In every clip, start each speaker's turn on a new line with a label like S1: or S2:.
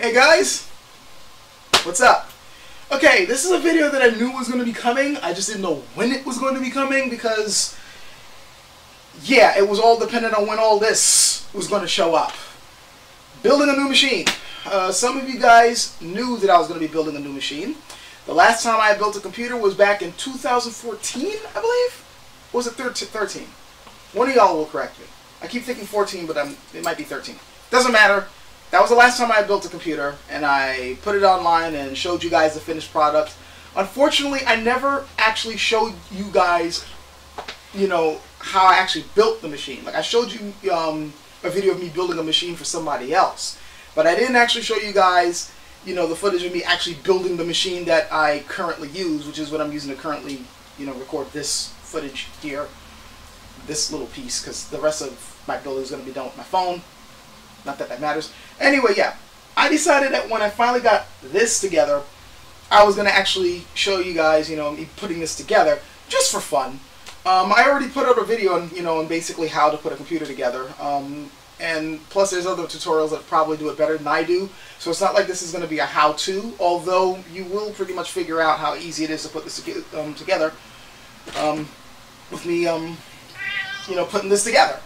S1: Hey guys, what's up? Okay, this is a video that I knew was going to be coming. I just didn't know when it was going to be coming because, yeah, it was all dependent on when all this was going to show up. Building a new machine. Some of you guys knew that I was going to be building a new machine. The last time I built a computer was back in 2014, I believe? Or was it 13? One of y'all will correct me. I keep thinking 14, but it might be 13. Doesn't matter. That was the last time I built a computer, and I put it online and showed you guys the finished product. Unfortunately, I never actually showed you guys, you know, how I actually built the machine. Like, I showed you a video of me building a machine for somebody else, but I didn't actually show you guys, you know, the footage of me actually building the machine that I currently use, which is what I'm using to currently, you know, record this footage here, this little piece, because the rest of my building is going to be done with my phone. Not that that matters. Anyway, yeah, I decided that when I finally got this together, I was going to actually show you guys, you know, me putting this together just for fun. I already put out a video on, you know, on basically how to put a computer together. And plus there's other tutorials that probably do it better than I do. So it's not like this is going to be a how-to, although you will pretty much figure out how easy it is to put this together with me, you know, putting this together.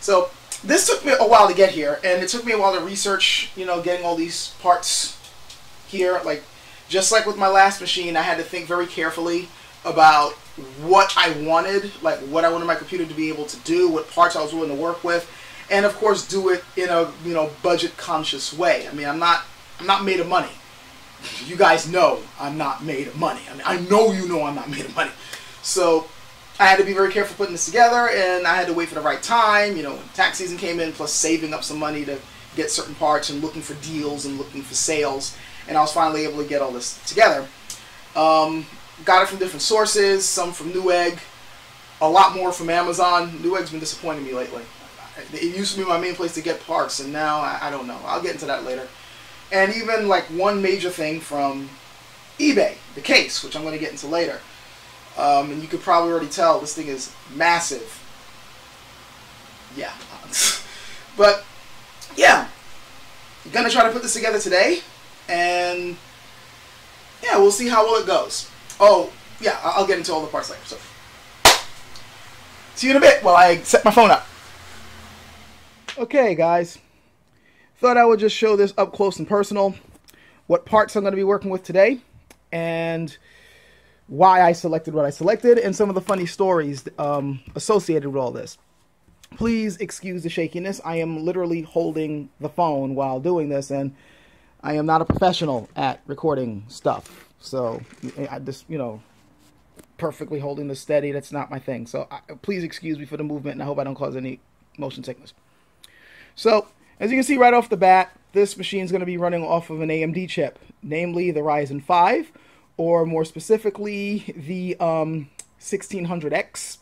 S1: So this took me a while to get here, and it took me a while to research, you know, getting all these parts here. Like, just like with my last machine, I had to think very carefully about what I wanted, like what I wanted my computer to be able to do, what parts I was willing to work with, and of course do it in a, you know, budget-conscious way. I mean, I'm not made of money. You guys know I'm not made of money. I mean, I know you know I'm not made of money. So I had to be very careful putting this together, and I had to wait for the right time. You know, when tax season came in, plus saving up some money to get certain parts and looking for deals and looking for sales. And I was finally able to get all this together. Got it from different sources, some from Newegg, a lot more from Amazon. Newegg's been disappointing me lately. It used to be my main place to get parts, and now I don't know. I'll get into that later. And even like one major thing from eBay, the case, which I'm going to get into later. And you could probably already tell this thing is massive. Yeah. But, yeah. I'm going to try to put this together today. And, yeah, we'll see how well it goes. Oh, yeah, I'll get into all the parts later. So, see you in a bit while I set my phone up. Okay, guys. Thought I would just show this up close and personal. What parts I'm going to be working with today. And why I selected what I selected, and some of the funny stories associated with all this. Please excuse the shakiness. I am literally holding the phone while doing this, and I am not a professional at recording stuff. So I just, you know, perfectly holding this steady, that's not my thing. So please excuse me for the movement, and I hope I don't cause any motion sickness. So, as you can see right off the bat, this machine is going to be running off of an AMD chip, namely the Ryzen 5, or more specifically, the 1600X.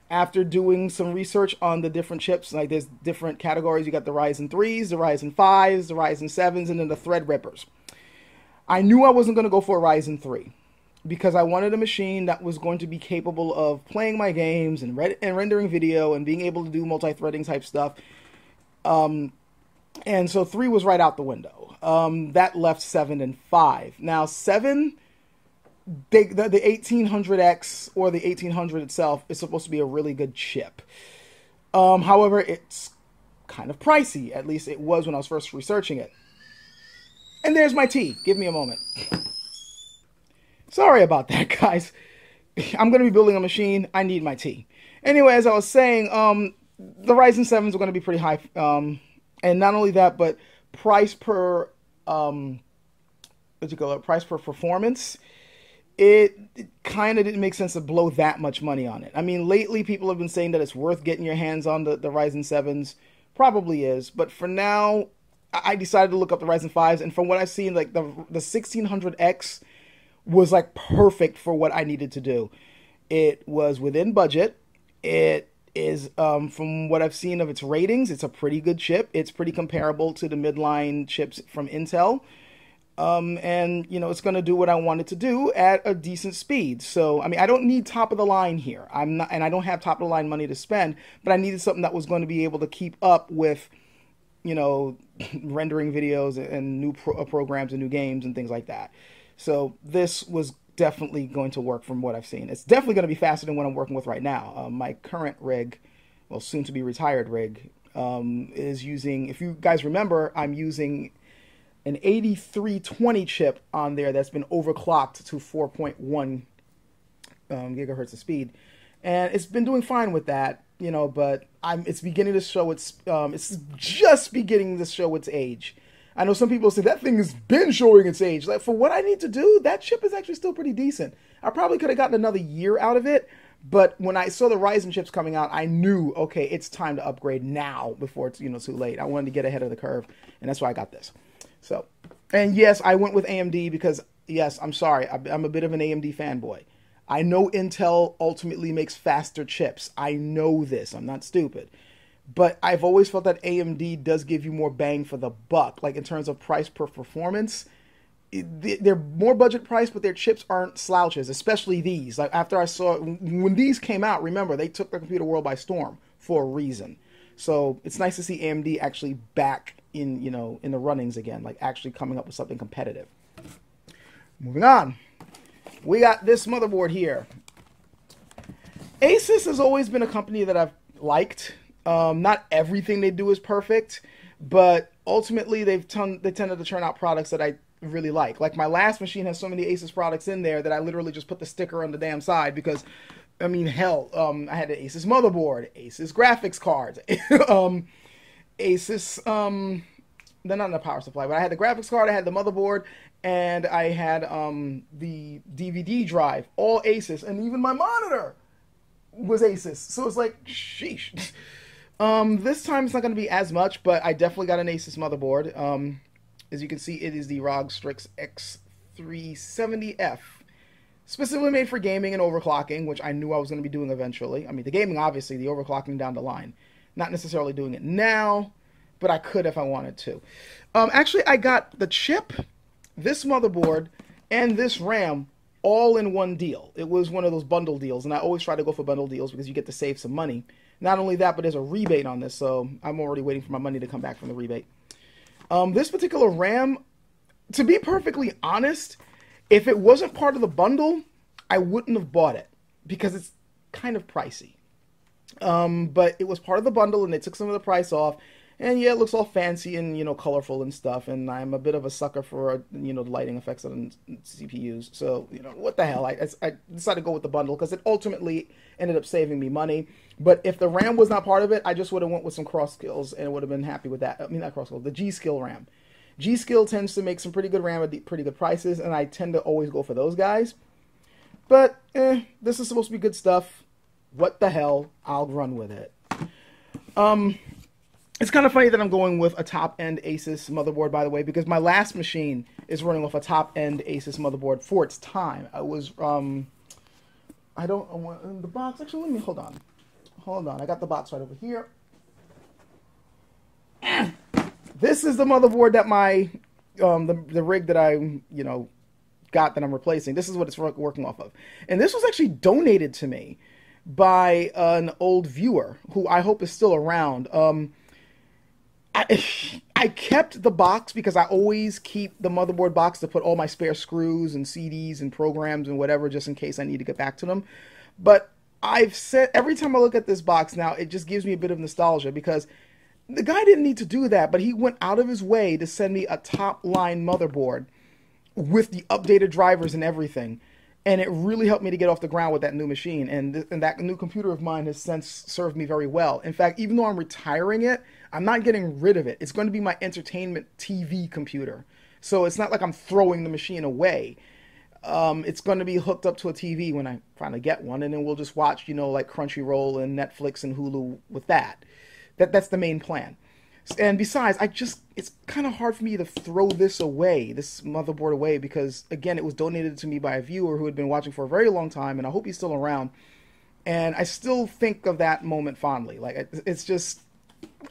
S1: After doing some research on the different chips, like there's different categories. You got the Ryzen 3s, the Ryzen 5s, the Ryzen 7s, and then the Threadrippers. I knew I wasn't going to go for a Ryzen 3 because I wanted a machine that was going to be capable of playing my games and rendering video and being able to do multi-threading type stuff. And so 3 was right out the window. That left 7 and 5. Now 7... the 1800X or the 1800 itself is supposed to be a really good chip. However, it's kind of pricey. At least it was when I was first researching it. And there's my tea. Give me a moment. Sorry about that, guys. I'm going to be building a machine. I need my tea. Anyway, as I was saying, the Ryzen 7s are going to be pretty high. And not only that, but price per price per performance. It kind of didn't make sense to blow that much money on it. I mean, lately people have been saying that it's worth getting your hands on the Ryzen 7s. Probably is. But for now, I decided to look up the Ryzen 5s. And from what I've seen, like the 1600X was like perfect for what I needed to do. It was within budget. It is, from what I've seen of its ratings, it's a pretty good chip. It's pretty comparable to the midline chips from Intel. And, you know, it's going to do what I want it to do at a decent speed. So, I mean, I don't need top of the line here. And I don't have top of the line money to spend, but I needed something that was going to be able to keep up with you know, rendering videos and new programs and new games and things like that. So this was definitely going to work from what I've seen. It's definitely going to be faster than what I'm working with right now. My current rig, well, soon to be retired rig, is using, if you guys remember, I'm using an 8320 chip on there that's been overclocked to 4.1 gigahertz of speed, and it's been doing fine with that, you know. But it's beginning to show it's just beginning to show its age. I know some people say that thing has been showing its age. Like, for what I need to do, that chip is actually still pretty decent. I probably could have gotten another year out of it, but when I saw the Ryzen chips coming out, I knew, okay, it's time to upgrade now before it's, you know, too late. I wanted to get ahead of the curve, and that's why I got this. So, and yes, I went with AMD because, yes, I'm sorry, I'm a bit of an AMD fanboy. I know Intel ultimately makes faster chips. I know this. I'm not stupid. But I've always felt that AMD does give you more bang for the buck. Like, in terms of price per performance, they're more budget price, but their chips aren't slouches, especially these. Like, after I saw, when these came out, remember, they took the computer world by storm for a reason. So it's nice to see AMD actually back in, you know, in the runnings again, like actually coming up with something competitive. Moving on. We got this motherboard here. Asus has always been a company that I've liked. Not everything they do is perfect, but ultimately they tended to churn out products that I really like. Like, my last machine has so many Asus products in there that I literally just put the sticker on the damn side because, I mean, hell, I had an Asus motherboard, Asus graphics cards, Asus, they're not in the power supply, but I had the graphics card, I had the motherboard, and I had the DVD drive, all Asus, and even my monitor was Asus. So it's like, sheesh. This time it's not going to be as much, but I definitely got an Asus motherboard. As you can see, it is the ROG Strix X370F. Specifically made for gaming and overclocking, which I knew I was going to be doing eventually. I mean, the gaming, obviously, the overclocking down the line. Not necessarily doing it now, but I could if I wanted to. Actually, I got the chip, this motherboard, and this RAM all in one deal. It was one of those bundle deals, and I always try to go for bundle deals because you get to save some money. Not only that, but there's a rebate on this, so I'm already waiting for my money to come back from the rebate. This particular RAM, to be perfectly honest, if it wasn't part of the bundle, I wouldn't have bought it because it's kind of pricey. But it was part of the bundle, and they took some of the price off. And yeah, it looks all fancy and, you know, colorful and stuff. And I'm a bit of a sucker for, you know, the lighting effects on CPUs. So, you know, what the hell? I decided to go with the bundle because it ultimately ended up saving me money. But if the RAM was not part of it, I just would have went with some cross skills and would have been happy with that. I mean, not cross skills, the G-Skill RAM. G-Skill tends to make some pretty good RAM at pretty good prices, and I tend to always go for those guys. But, this is supposed to be good stuff. What the hell? I'll run with it. It's kind of funny that I'm going with a top-end Asus motherboard, by the way, because my last machine is running off a top-end Asus motherboard for its time. I was, I don't, in the box, actually, let me, hold on. Hold on, I got the box right over here. This is the motherboard that my, the rig that I, you know, got that I'm replacing. This is what it's working off of. And this was actually donated to me by an old viewer who I hope is still around. I kept the box because I always keep the motherboard box to put all my spare screws and CDs and programs and whatever just in case I need to get back to them. But I've said every time I look at this box now, it just gives me a bit of nostalgia because the guy didn't need to do that, but he went out of his way to send me a top-line motherboard with the updated drivers and everything. And it really helped me to get off the ground with that new machine. And that new computer of mine has since served me very well. In fact, even though I'm retiring it, I'm not getting rid of it. It's going to be my entertainment TV computer. So it's not like I'm throwing the machine away. It's going to be hooked up to a TV when I finally get one. And then we'll just watch, you know, like Crunchyroll and Netflix and Hulu with that. That's the main plan. And besides, it's kind of hard for me to throw this away, this motherboard away, because, again, it was donated to me by a viewer who had been watching for a very long time, and I hope he's still around. And I still think of that moment fondly. Like, it's just,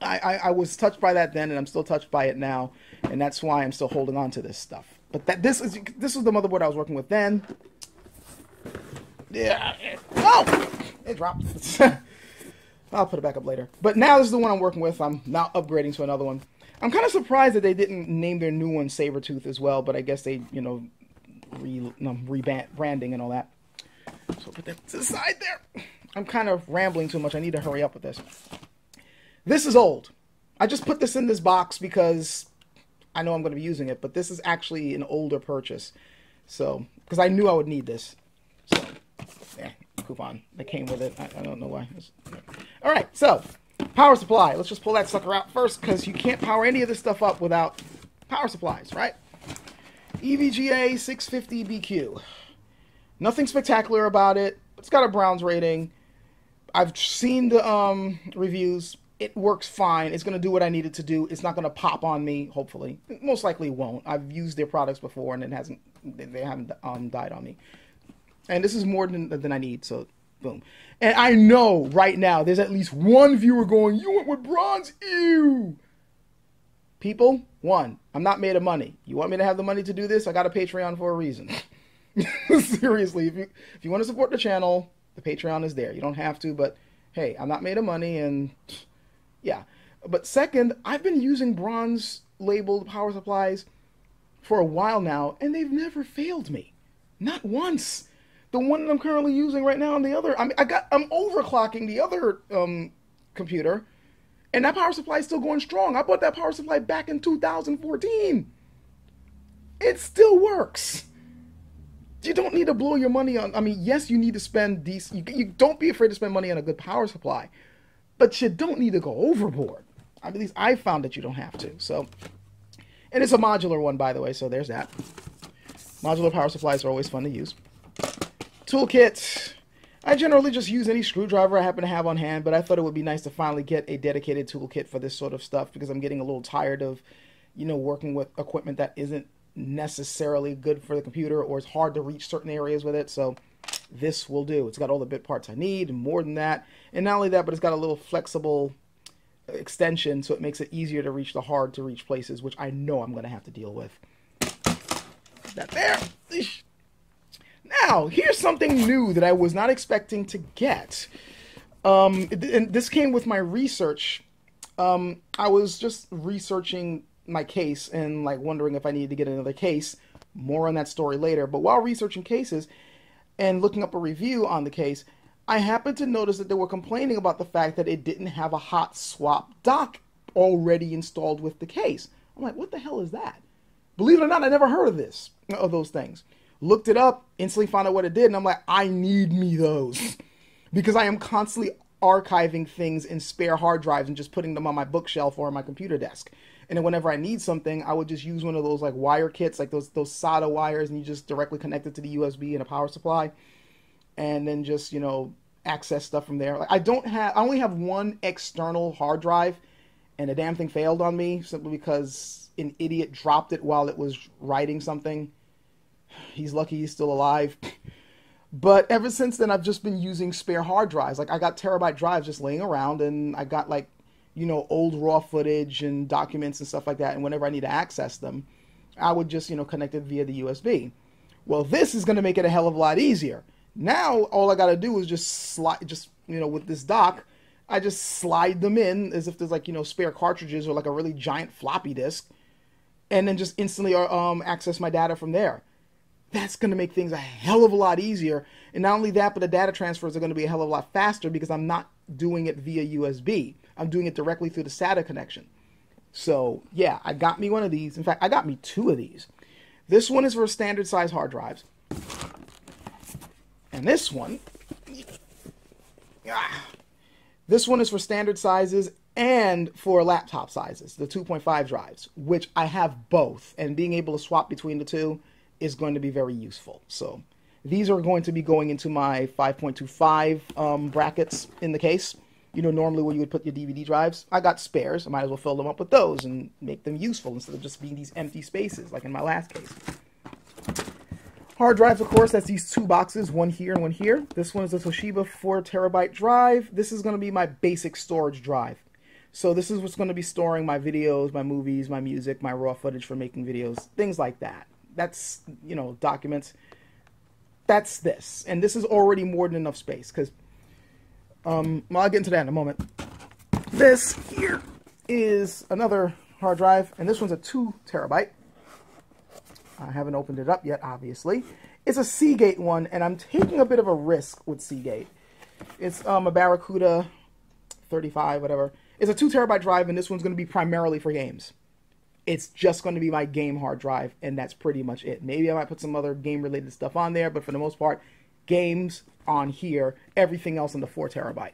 S1: I was touched by that then, and I'm still touched by it now, and that's why I'm still holding on to this stuff. But this is the motherboard I was working with then. Yeah. Oh! It dropped. I'll put it back up later. But now this is the one I'm working with. I'm now upgrading to another one. I'm kind of surprised that they didn't name their new one Sabretooth as well, but I guess they, you know, rebranding and all that. So put that to the side there. I'm kind of rambling too much. I need to hurry up with this. This is old. I just put this in this box because I know I'm going to be using it, but this is actually an older purchase. So, because I knew I would need this. So, yeah, coupon that came with it. I don't know why. All right, so power supply. Let's just pull that sucker out first because you can't power any of this stuff up without power supplies, right? EVGA 650 BQ. Nothing spectacular about it. It's got a Browns rating. I've seen the reviews. It works fine. It's going to do what I need it to do. It's not going to pop on me, hopefully. It most likely won't. I've used their products before and they haven't died on me. And this is more than I need, so boom. And I know right now there's at least one viewer going, you went with bronze? Ew! People, one, I'm not made of money. You want me to have the money to do this? I got a Patreon for a reason. Seriously, if you want to support the channel, the Patreon is there. You don't have to, but hey, I'm not made of money, and yeah. But second, I've been using bronze labeled power supplies for a while now, and they've never failed me. Not once. The one that I'm currently using right now, and the other, I'm overclocking the other computer, and that power supply is still going strong. I bought that power supply back in 2014. It still works. You don't need to blow your money on, I mean, yes, you need to spend you don't be afraid to spend money on a good power supply, but you don't need to go overboard. At least I found that you don't have to. So, and it's a modular one, by the way, so there's that. Modular power supplies are always fun to use. Toolkit. I generally just use any screwdriver I happen to have on hand, but I thought it would be nice to finally get a dedicated toolkit for this sort of stuff because I'm getting a little tired of, you know, working with equipment that isn't necessarily good for the computer or it's hard to reach certain areas with it. So this will do. It's got all the bit parts I need and more than that. And not only that, but it's got a little flexible extension so it makes it easier to reach the hard to reach places, which I know I'm going to have to deal with. That there. Now, here's something new that I was not expecting to get. And this came with my research. I was just researching my case and like wondering if I needed to get another case. More on that story later. But while researching cases and looking up a review on the case, I happened to notice that they were complaining about the fact that it didn't have a Hotswap dock already installed with the case. I'm like, what the hell is that? Believe it or not, I never heard of those things. Looked it up, instantly found out what it did, and I'm like, I need me those. Because I am constantly archiving things in spare hard drives and just putting them on my bookshelf or on my computer desk. And then whenever I need something, I would just use one of those like wire kits, like those SATA wires, and you just directly connect it to the USB and a power supply. And then just, you know, access stuff from there. Like I only have one external hard drive, and the damn thing failed on me simply because an idiot dropped it while it was writing something. He's lucky he's still alive. But ever since then, I've just been using spare hard drives. Like, I got terabyte drives just laying around, and I got, like, you know, old raw footage and documents and stuff like that. And whenever I need to access them, I would just, you know, connect it via the USB. Well, this is going to make it a hell of a lot easier. Now, all I got to do is just you know, with this dock, I just slide them in as if there's, like, you know, spare cartridges or, like, a really giant floppy disk. And then just instantly access my data from there. That's going to make things a hell of a lot easier. And not only that, but the data transfers are going to be a hell of a lot faster because I'm not doing it via USB. I'm doing it directly through the SATA connection. So, yeah, I got me one of these. In fact, I got me two of these. This one is for standard size hard drives. And this one is for standard sizes and for laptop sizes, the 2.5 drives, which I have both. And being able to swap between the two is going to be very useful. So these are going to be going into my 5.25 brackets in the case. You know, normally where you would put your DVD drives, I got spares. I might as well fill them up with those and make them useful instead of just being these empty spaces like in my last case. Hard drives, of course, that's these two boxes, one here and one here. This one is a Toshiba 4 terabyte drive. This is going to be my basic storage drive. So this is what's going to be storing my videos, my movies, my music, my raw footage for making videos, things like that. That's, you know, documents. That's this. And this is already more than enough space because, well, I'll get into that in a moment. This here is another hard drive, and this one's a 2 terabyte. I haven't opened it up yet, obviously. It's a Seagate one, and I'm taking a bit of a risk with Seagate. It's a Barracuda 35, whatever. It's a 2 terabyte drive, and this one's going to be primarily for games. It's just going to be my game hard drive, and that's pretty much it. Maybe I might put some other game-related stuff on there, but for the most part, games on here, everything else in the 4 terabyte.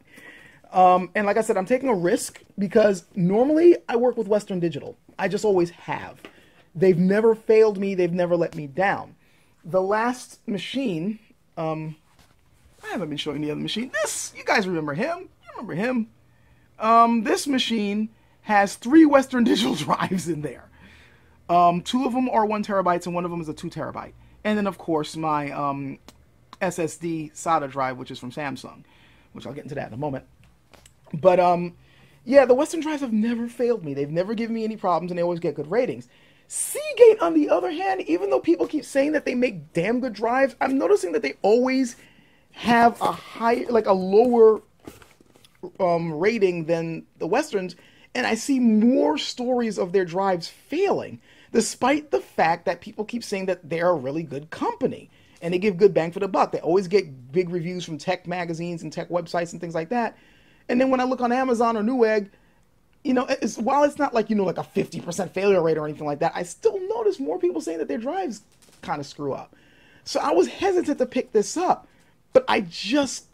S1: And like I said, I'm taking a risk because normally I work with Western Digital. I just always have. They've never failed me. They've never let me down. The last machine, I haven't been showing the other machine. This, you guys remember him? You remember him? This machine has 3 Western Digital drives in there. 2 of them are 1 terabytes and 1 of them is a 2 terabyte. And then, of course, my SSD SATA drive, which is from Samsung, which I'll get into that in a moment. But, yeah, the Western drives have never failed me. They've never given me any problems, and they always get good ratings. Seagate, on the other hand, even though people keep saying that they make damn good drives, I'm noticing that they always have a higher, like a lower rating than the Westerns, and I see more stories of their drives failing, despite the fact that people keep saying that they're a really good company, and they give good bang for the buck. They always get big reviews from tech magazines and tech websites and things like that. And then when I look on Amazon or Newegg, you know, while it's not like, you know, like a 50% failure rate or anything like that, I still notice more people saying that their drives kind of screw up. So I was hesitant to pick this up, but I just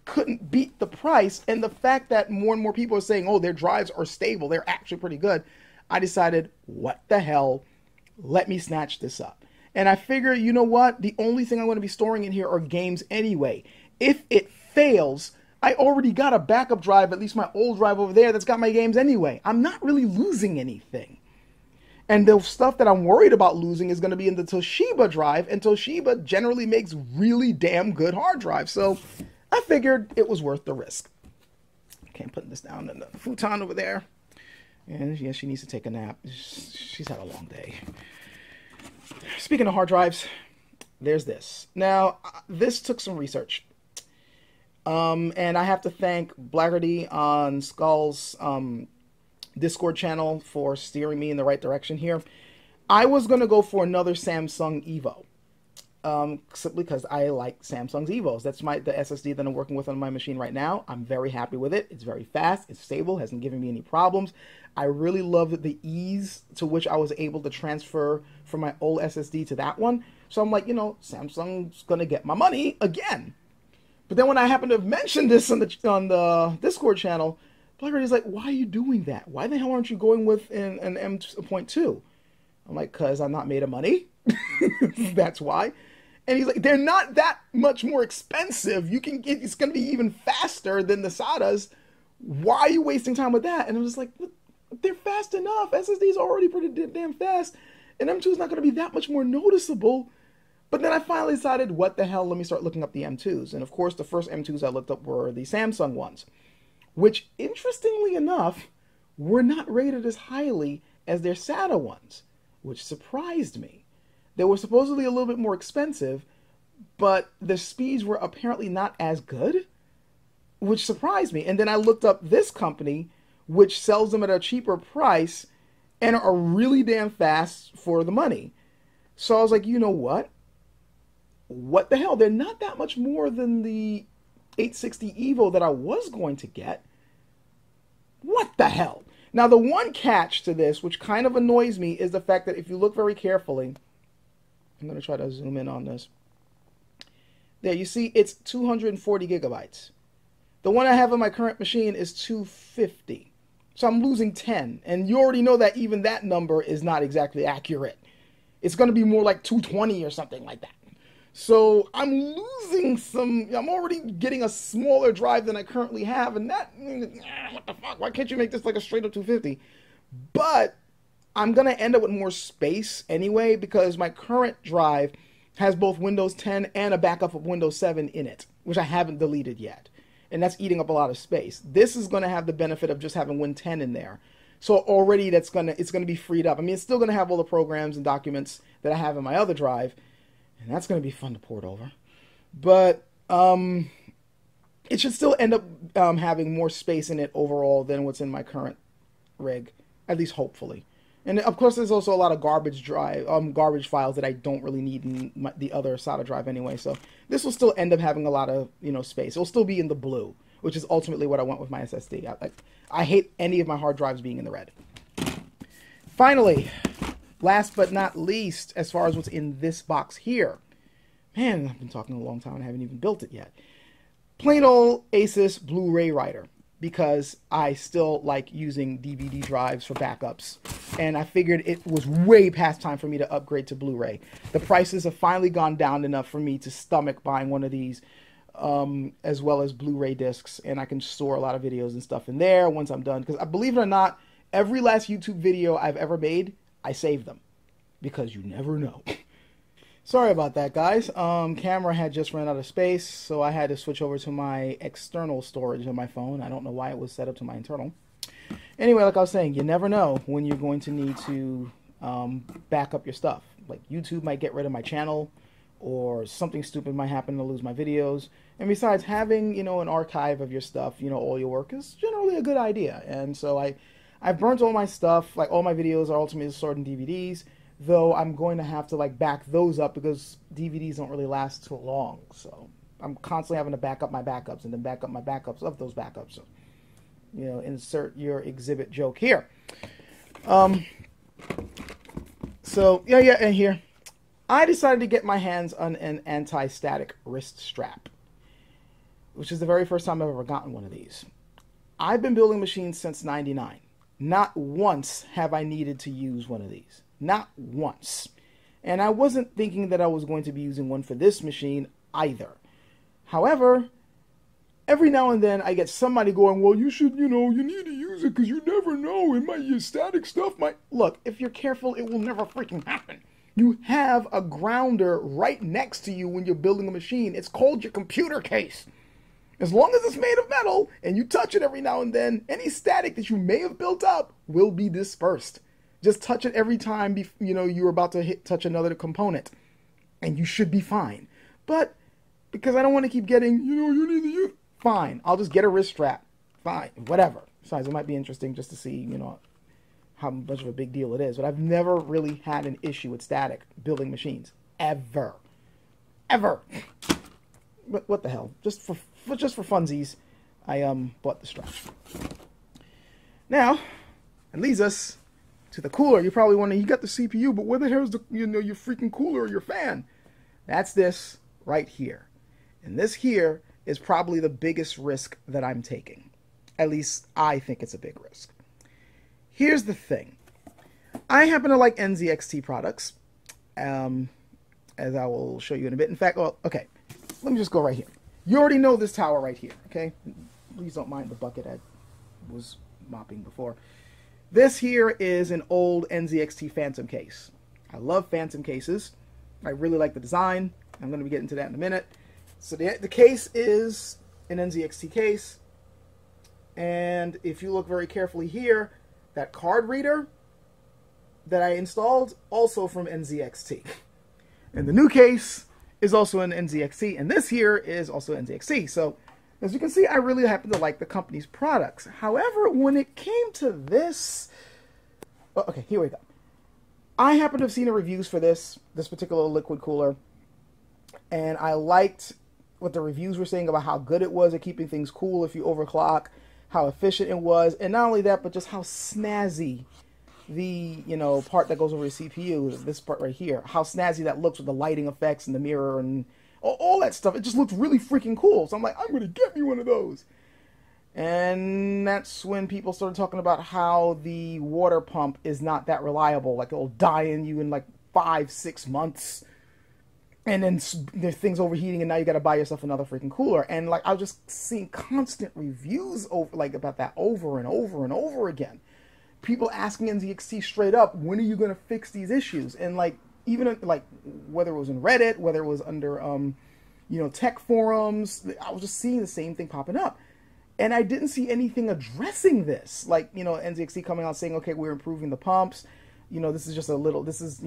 S1: couldn't beat the price. And the fact that more and more people are saying, oh, their drives are stable, they're actually pretty good, I decided, what the hell, let me snatch this up. And I figure, you know what, the only thing I'm going to be storing in here are games anyway. If it fails, I already got a backup drive, at least my old drive over there, that's got my games anyway. I'm not really losing anything. And the stuff that I'm worried about losing is going to be in the Toshiba drive, and Toshiba generally makes really damn good hard drives. So I figured it was worth the risk. Okay, I'm putting this down in the futon over there. And yeah, she needs to take a nap. She's had a long day. Speaking of hard drives, there's this. Now, this took some research. And I have to thank Blackerty on Skull's Discord channel for steering me in the right direction here. I was going to go for another Samsung Evo. Simply because I like Samsung's Evos. That's the SSD that I'm working with on my machine right now. I'm very happy with it. It's very fast. It's stable. Hasn't given me any problems. I really love the ease to which I was able to transfer from my old SSD to that one. So I'm like, you know, Samsung's going to get my money again. But then when I happened to have mentioned this on the Discord channel, Blackerty's like, why are you doing that? Why the hell aren't you going with an M.2? I'm like, because I'm not made of money. That's why. And he's like, they're not that much more expensive. You can get, it's going to be even faster than the SATAs. Why are you wasting time with that? And I was like, they're fast enough. SSD's already pretty damn fast. And M.2 is not going to be that much more noticeable. But then I finally decided, what the hell, let me start looking up the M.2s. And of course, the first M.2s I looked up were the Samsung ones, which, interestingly enough, were not rated as highly as their SATA ones, which surprised me. They were supposedly a little bit more expensive, but the speeds were apparently not as good, which surprised me. And then I looked up this company, which sells them at a cheaper price and are really damn fast for the money. So I was like, you know what? What the hell? They're not that much more than the 860 Evo that I was going to get. What the hell? Now, the one catch to this, which kind of annoys me, is the fact that if you look very carefully, I'm going to try to zoom in on this. There, you see, it's 240 gigabytes. The one I have on my current machine is 250. So I'm losing 10. And you already know that even that number is not exactly accurate. It's going to be more like 220 or something like that. So I'm losing some, I'm already getting a smaller drive than I currently have, and that, what the fuck, why can't you make this like a straight up 250? But I'm going to end up with more space anyway, because my current drive has both Windows 10 and a backup of Windows 7 in it, which I haven't deleted yet. And that's eating up a lot of space. This is going to have the benefit of just having Win 10 in there. So already it's going to be freed up. I mean, it's still going to have all the programs and documents that I have in my other drive, and that's going to be fun to port over. But it should still end up having more space in it overall than what's in my current rig, at least hopefully. And of course, there's also a lot of garbage garbage files that I don't really need in the other SATA drive anyway. So this will still end up having a lot of space. It'll still be in the blue, which is ultimately what I want with my SSD. I hate any of my hard drives being in the red. Finally, last but not least, as far as what's in this box here, man, I've been talking a long time and I haven't even built it yet. Plain old Asus Blu-ray writer, because I still like using DVD drives for backups. And I figured it was way past time for me to upgrade to Blu-ray. The prices have finally gone down enough for me to stomach buying one of these, as well as Blu-ray discs. And I can store a lot of videos and stuff in there once I'm done. Because believe it or not, every last YouTube video I've ever made, I save them. Because you never know. Sorry about that, guys. Camera had just run out of space, so I had to switch over to my external storage on my phone. I don't know why it was set up to my internal. Anyway, like I was saying, you never know when you're going to need to back up your stuff. Like YouTube might get rid of my channel, or something stupid might happen to lose my videos. And besides, having an archive of your stuff, all your work is generally a good idea. And so I've burnt all my stuff. Like all my videos are ultimately stored in DVDs. Though I'm going to have to back those up because DVDs don't really last too long. So I'm constantly having to back up my backups and then back up my backups of those backups. So, insert your exhibit joke here. So yeah, and here I decided to get my hands on an anti-static wrist strap, which is the very first time I've ever gotten one of these. I've been building machines since '99. Not once have I needed to use one of these. Not once. And I wasn't thinking that I was going to be using one for this machine either. However, every now and then I get somebody going, well, you should, you need to use it because you never know. It might, your static stuff might... Look, if you're careful, it will never freaking happen. You have a grounder right next to you when you're building a machine. It's called your computer case. As long as it's made of metal and you touch it every now and then, any static that you may have built up will be dispersed. Just touch it every time you're about to touch another component, and you should be fine. But because I don't want to keep getting, you need to use, fine. I'll just get a wrist strap. Fine, whatever. Besides, it might be interesting just to see, how much of a big deal it is. But I've never really had an issue with static building machines, ever. But what the hell? Just for funsies, I bought the strap. Now, it leads us to the cooler. You're probably wondering, you got the CPU, but where the hell is the your freaking cooler or your fan? That's this right here. And this here is probably the biggest risk that I'm taking. At least I think it's a big risk. Here's the thing. I happen to like NZXT products, as I will show you in a bit. In fact, well, okay, let me just go right here. You already know this tower right here, okay? Please don't mind the bucket I was mopping before. This here is an old NZXT Phantom case. I love Phantom cases. I really like the design. I'm going to be getting to that in a minute. So the case is an NZXT case. And if you look very carefully here, that card reader that I installed, also from NZXT. And the new case is also an NZXT. And this here is also NZXT. So as you can see, I really happen to like the company's products. However, when it came to this... Oh, okay, here we go. I happen to have seen the reviews for this particular liquid cooler. And I liked what the reviews were saying about how good it was at keeping things cool if you overclock, how efficient it was. And not only that, but just how snazzy the, part that goes over the CPU, this part right here, how snazzy that looks with the lighting effects and the mirror and all that stuff. It just looks really freaking cool. So I'm like, I'm going to get me one of those. And that's when people started talking about how the water pump is not that reliable. Like, it'll die in you in like 5-6 months. And then there's things overheating, and now you got to buy yourself another freaking cooler. And like, I was just seeing constant reviews about that over and over and over again. People asking NZXT straight up, when are you going to fix these issues? And like, even like whether it was in Reddit, whether it was under tech forums, I was just seeing the same thing popping up, and I didn't see anything addressing this. Like, NZXT coming out saying, okay, we're improving the pumps. This is just a little. This is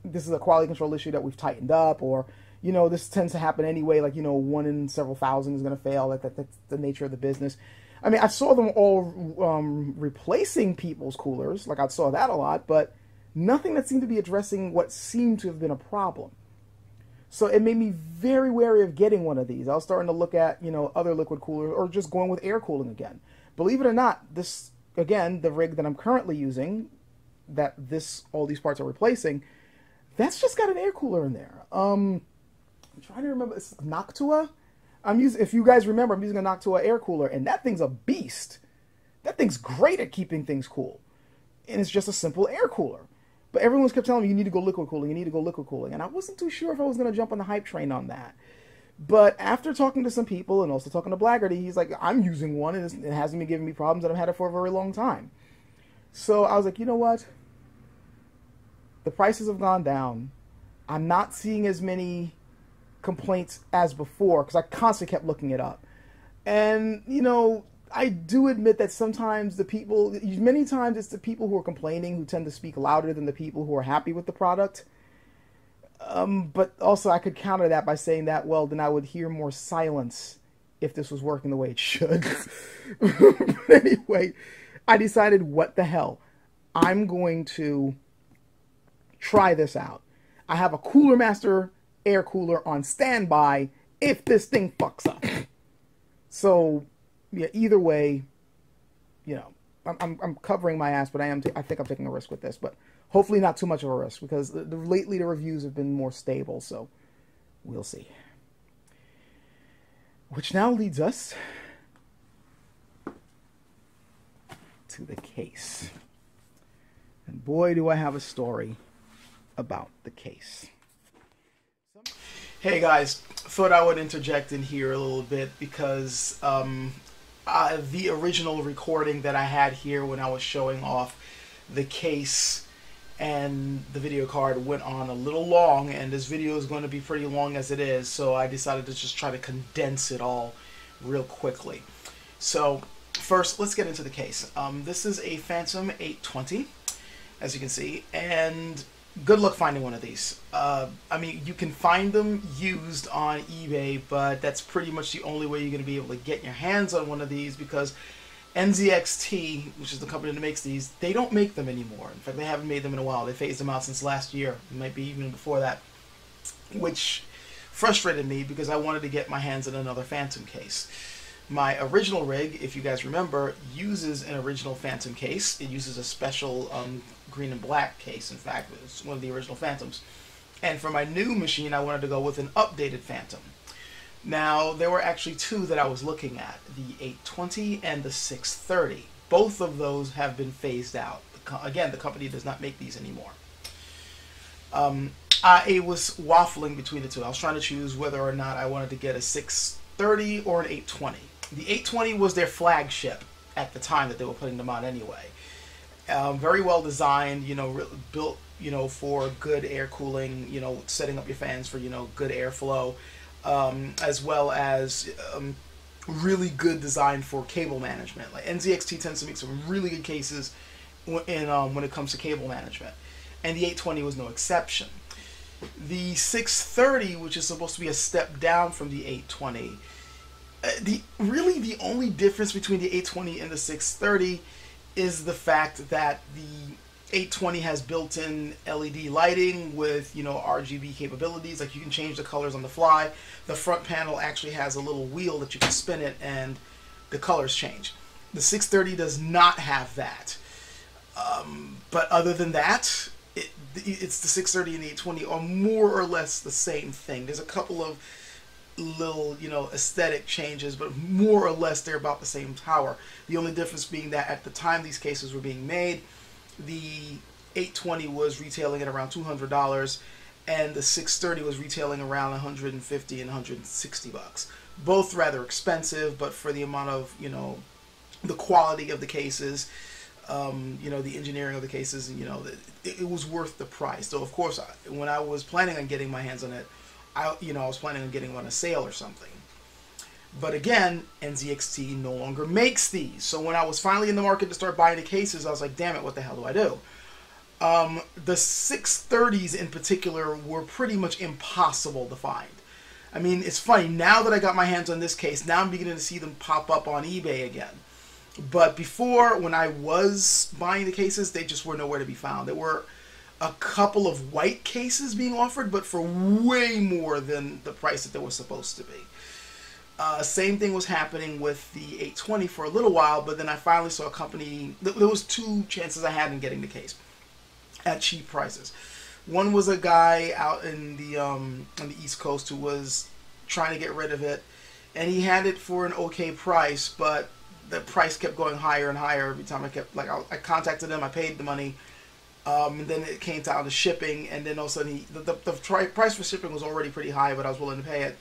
S1: this is a quality control issue that we've tightened up, or this tends to happen anyway. Like, one in several thousand is going to fail. That's the nature of the business. I mean, I saw them all replacing people's coolers, like I saw that a lot, but nothing that seemed to be addressing what seemed to have been a problem. So it made me very wary of getting one of these. I was starting to look at, you know, other liquid coolers or just going with air cooling again. Believe it or not, this, again, the rig that I'm currently using, that all these parts are replacing, that's just got an air cooler in there. I'm trying to remember, it's Noctua. If you guys remember, I'm using a Noctua air cooler, and that thing's a beast. That thing's great at keeping things cool. And it's just a simple air cooler. But everyone's kept telling me, you need to go liquid cooling, you need to go liquid cooling. And I wasn't too sure if I was going to jump on the hype train on that. But after talking to some people and also talking to Blaggerty, he's like, I'm using one, and it hasn't been giving me problems, and I've had it for a very long time. So I was like, you know what? The prices have gone down. I'm not seeing as many complaints as before, because I constantly kept looking it up. And, you know, I do admit that sometimes many times it's the people who are complaining who tend to speak louder than the people who are happy with the product. But also I could counter that by saying that, well, then I would hear more silence if this was working the way it should. But anyway, I decided, what the hell? I'm going to try this out. I have a Cooler Master air cooler on standby if this thing fucks up. So, yeah, either way, you know, I'm covering my ass, but I think I'm taking a risk with this, but hopefully not too much of a risk, because lately the reviews have been more stable, so we'll see. Which now leads us to the case. And boy, do I have a story about the case. Hey guys, thought I would interject in here a little bit, because the original recording that I had here when I was showing off the case and the video card went on a little long, and this video is going to be pretty long as it is, so I decided to just try to condense it all real quickly. So first, let's get into the case. This is a Phantom 820, as you can see, and good luck finding one of these. I mean, you can find them used on eBay, but that's pretty much the only way you're going to be able to get your hands on one of these, because NZXT, which is the company that makes these, they don't make them anymore. In fact, they haven't made them in a while. They phased them out since last year. It might be even before that, which frustrated me because I wanted to get my hands on another Phantom case. My original rig, if you guys remember, uses an original Phantom case. It uses a special green and black case. In fact, it's one of the original Phantoms. And for my new machine, I wanted to go with an updated Phantom. Now, there were actually two that I was looking at, the 820 and the 630. Both of those have been phased out. Again, the company does not make these anymore. I was waffling between the two. I was trying to choose whether or not I wanted to get a 630 or an 820. The 820 was their flagship at the time that they were putting them on anyway. Very well designed, you know, built, you know, for good air cooling, you know, setting up your fans for, you know, good airflow, as well as really good design for cable management. Like NZXT tends to make some really good cases when it comes to cable management, and the 820 was no exception. The 630, which is supposed to be a step down from the 820, really the only difference between the 820 and the 630 is the fact that the 820 has built-in LED lighting with, you know, RGB capabilities. Like, you can change the colors on the fly. The front panel actually has a little wheel that you can spin it and the colors change. The 630 does not have that. But other than that, it's the 630 and the 820 are more or less the same thing. There's a couple of little, you know, aesthetic changes, but more or less they're about the same tower. The only difference being that at the time these cases were being made, the 820 was retailing at around $200, and the 630 was retailing around 150 and 160 bucks. Both rather expensive, but for the amount of, you know, the quality of the cases, you know, the engineering of the cases, you know, it was worth the price. So of course, when I was planning on getting my hands on it, I was planning on getting them on a sale or something. But again, NZXT no longer makes these. So when I was finally in the market to start buying the cases, I was like, damn it, what the hell do I do? The 630s in particular were pretty much impossible to find. I mean, it's funny, now that I got my hands on this case, now I'm beginning to see them pop up on eBay again. But before, when I was buying the cases, they just were nowhere to be found. There were a couple of white cases being offered, but for way more than the price that they were supposed to be. Same thing was happening with the 820 for a little while, but then I finally saw a company. There was two chances I had in getting the case at cheap prices. One was a guy out in the East Coast who was trying to get rid of it, and he had it for an okay price, but the price kept going higher and higher every time I contacted him, I paid the money, and then it came down to shipping, and then all of a sudden the price for shipping was already pretty high, but I was willing to pay it.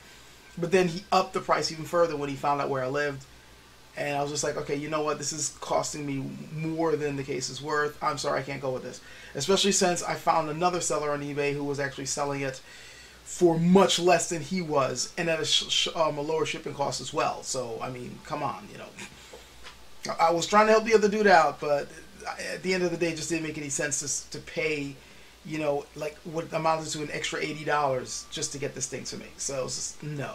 S1: But then he upped the price even further when he found out where I lived. And I was just like, okay, you know what? This is costing me more than the case is worth. I'm sorry, I can't go with this. Especially since I found another seller on eBay who was actually selling it for much less than he was, and at a lower shipping cost as well. So, I mean, come on, you know. I was trying to help the other dude out, but at the end of the day, it just didn't make any sense to pay, you know, like what amounted to an extra $80 just to get this thing to me. So, it was just, no.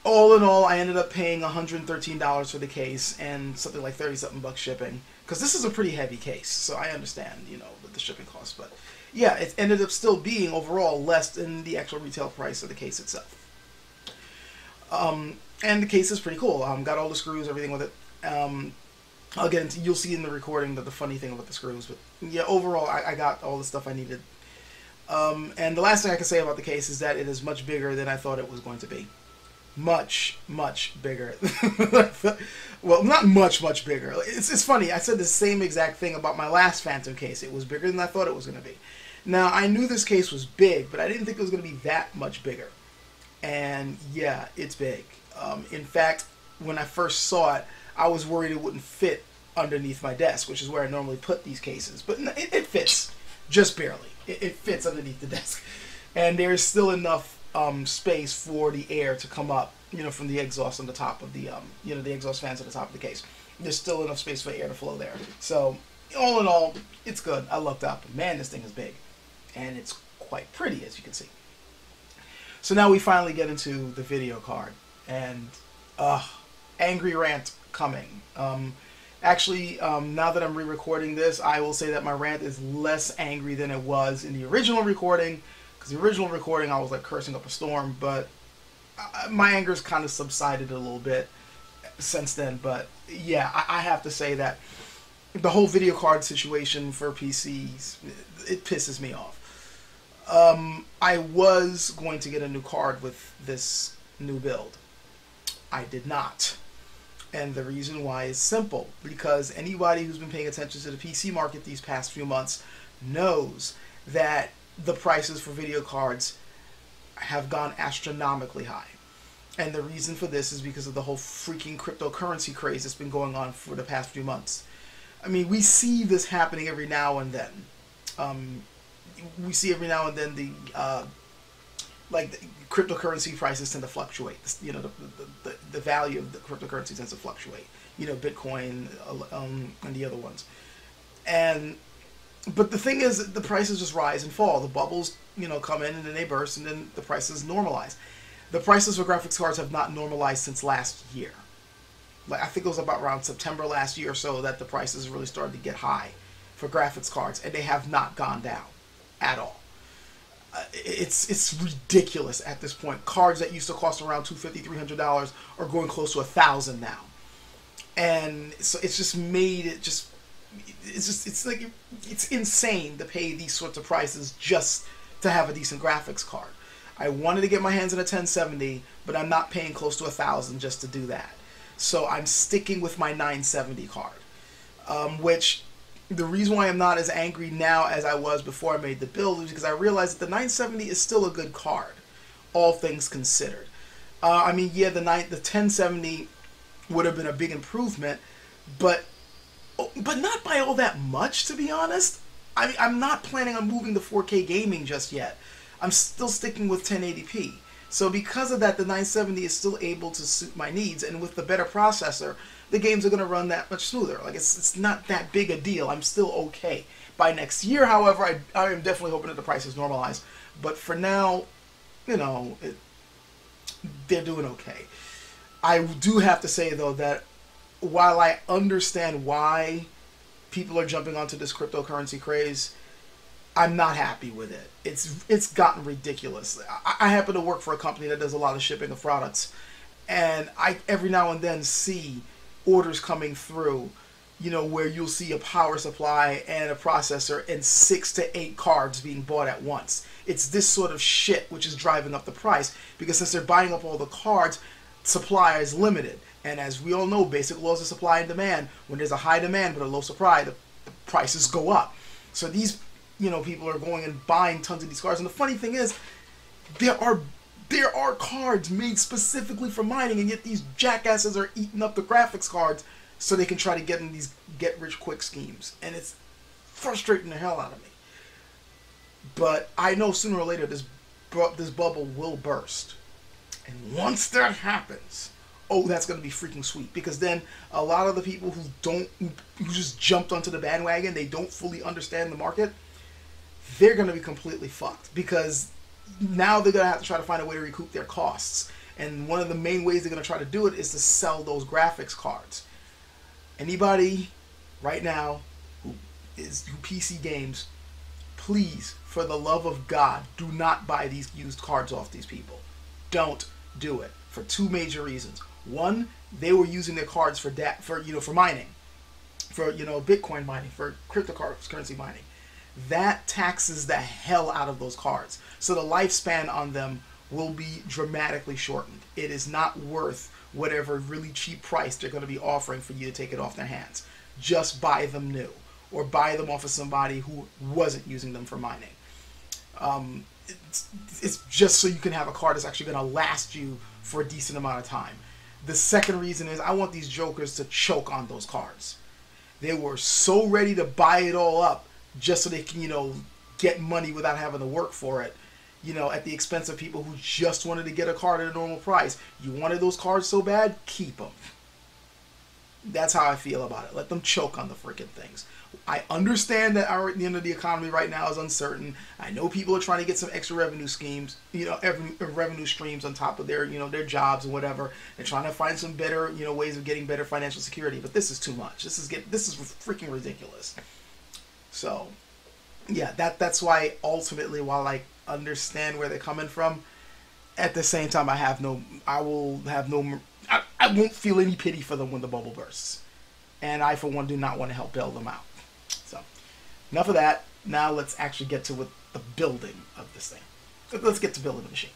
S1: All in all, I ended up paying $113 for the case and something like 30-something bucks shipping. Because this is a pretty heavy case, so I understand, you know, the shipping costs. But yeah, it ended up still being overall less than the actual retail price of the case itself. And the case is pretty cool. Got all the screws, everything with it. I'll get into, you'll see in the recording the funny thing about the screws. But yeah, overall, I got all the stuff I needed. And the last thing I can say about the case is that it is much bigger than I thought it was going to be. Much, much bigger. Well, not much, much bigger. It's funny. I said the same exact thing about my last Phantom case. It was bigger than I thought it was going to be. Now, I knew this case was big, but I didn't think it was going to be that much bigger. And yeah, it's big. In fact, when I first saw it, I was worried it wouldn't fit underneath my desk, which is where I normally put these cases. But it fits, just barely. It fits underneath the desk. And there's still enough space for the air to come up, you know, from the exhaust on the top of the, you know, the exhaust fans on the top of the case. There's still enough space for air to flow there. So, all in all, it's good. I lucked out. But man, this thing is big. And it's quite pretty, as you can see. So now we finally get into the video card. And, angry rant coming. Actually, now that I'm re-recording this, I will say that my rant is less angry than it was in the original recording. The original recording, I was like cursing up a storm, but my anger's kind of subsided a little bit since then. But yeah, I have to say that the whole video card situation for PCs, it pisses me off. I was going to get a new card with this new build. I did not. And the reason why is simple, because anybody who's been paying attention to the PC market these past few months knows that the prices for video cards have gone astronomically high. And the reason for this is because of the whole freaking cryptocurrency craze that's been going on for the past few months. I mean, we see this happening every now and then. We see every now and then the cryptocurrency prices tend to fluctuate. You know, the value of the cryptocurrency tends to fluctuate. You know, Bitcoin and the other ones. But the thing is, the prices just rise and fall. The bubbles, you know, come in and then they burst, and then the prices normalize. The prices for graphics cards have not normalized since last year. Like, I think it was about around September last year or so that the prices really started to get high for graphics cards, and they have not gone down at all. It's ridiculous at this point. Cards that used to cost around $250, $300 are going close to $1,000 now, and so it's just made it just. It's insane to pay these sorts of prices just to have a decent graphics card. I wanted to get my hands on a 1070, but I'm not paying close to $1,000 just to do that. So I'm sticking with my 970 card, which the reason why I'm not as angry now as I was before I made the build is because I realized that the 970 is still a good card, all things considered. I mean, yeah, the 1070 would have been a big improvement, but not by all that much, to be honest. I mean, I'm not planning on moving to 4K gaming just yet. I'm still sticking with 1080p. So because of that, the 970 is still able to suit my needs, and with the better processor, the games are going to run that much smoother. Like, it's not that big a deal. I'm still okay. By next year, however, I am definitely hoping that the prices normalize. But for now, you know, they're doing okay. I do have to say, though, that while I understand why people are jumping onto this cryptocurrency craze, I'm not happy with it. It's gotten ridiculous. I happen to work for a company that does a lot of shipping of products, and I every now and then see orders coming through, you know, where you'll see a power supply and a processor and 6 to 8 cards being bought at once. It's this sort of shit which is driving up the price, because since they're buying up all the cards, supply is limited. And as we all know, basic laws of supply and demand, when there's a high demand but a low supply, the prices go up. So these, you know, people are going and buying tons of these cards. And the funny thing is, there are cards made specifically for mining, and yet these jackasses are eating up the graphics cards so they can try to get in these get-rich-quick schemes. And it's frustrating the hell out of me. But I know sooner or later this bubble will burst. And once that happens, oh, that's going to be freaking sweet. Because then a lot of the people who just jumped onto the bandwagon, they don't fully understand the market, they're going to be completely fucked. Because now they're going to have to try to find a way to recoup their costs. And one of the main ways they're going to try to do it is to sell those graphics cards. Anybody right now who PC games, please, for the love of God, do not buy these used cards off these people. Don't do it, for 2 major reasons. One, they were using their cards for mining, for Bitcoin mining, for cryptocurrency mining. That taxes the hell out of those cards. So the lifespan on them will be dramatically shortened. It is not worth whatever really cheap price they're going to be offering for you to take it off their hands. Just buy them new, or buy them off of somebody who wasn't using them for mining. It's just so you can have a card that's actually going to last you for a decent amount of time. The second reason is I want these jokers to choke on those cards. They were so ready to buy it all up just so they can, get money without having to work for it, at the expense of people who just wanted to get a card at a normal price. You wanted those cards so bad, keep them. That's how I feel about it. Let them choke on the freaking things. I understand that the end of the economy right now is uncertain. I know people are trying to get some extra revenue schemes, revenue streams on top of their, their jobs and whatever. They're trying to find some better, ways of getting better financial security. But this is too much. This is freaking ridiculous. So, yeah, that's why ultimately, while I understand where they're coming from, at the same time, I won't feel any pity for them when the bubble bursts. And I, for one, do not want to help bail them out. So, enough of that. Now let's actually get to the building of this thing. Let's get to building the machine.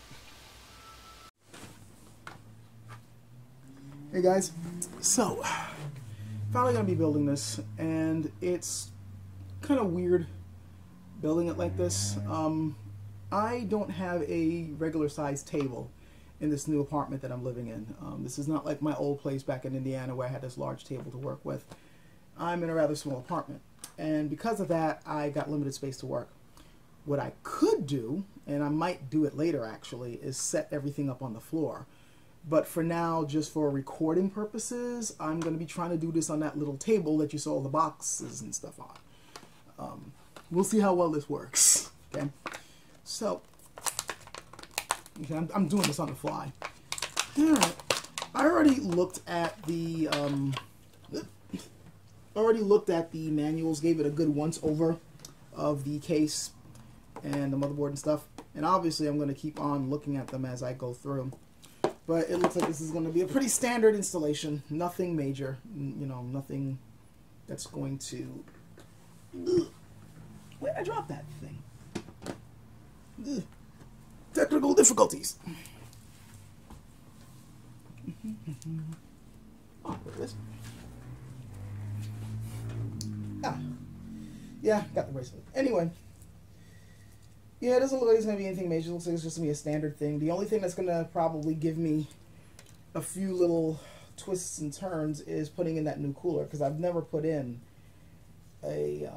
S1: Hey guys, so finally gonna be building this, and it's kind of weird building it like this. I don't have a regular sized table in this new apartment that I'm living in. This is not like my old place back in Indiana where I had this large table to work with. I'm in a rather small apartment, and because of that, I got limited space to work. What I could do, and I might do it later actually, is set everything up on the floor. But for now, just for recording purposes, I'm going to be trying to do this on that little table that you saw all the boxes and stuff on. We'll see how well this works. Okay, so I'm doing this on the fly. All right. I already looked at the manuals, gave it a good once over of the case and the motherboard and stuff. And obviously, I'm going to keep on looking at them as I go through. But it looks like this is going to be a pretty standard installation. Nothing major, nothing that's going to. Where did I drop that thing? Ugh. Technical difficulties. Oh, there it is. Yeah, got the bracelet. Anyway. Yeah, it doesn't look like it's going to be anything major. It looks like it's just going to be a standard thing. The only thing that's going to probably give me a few little twists and turns is putting in that new cooler, because I've never put in a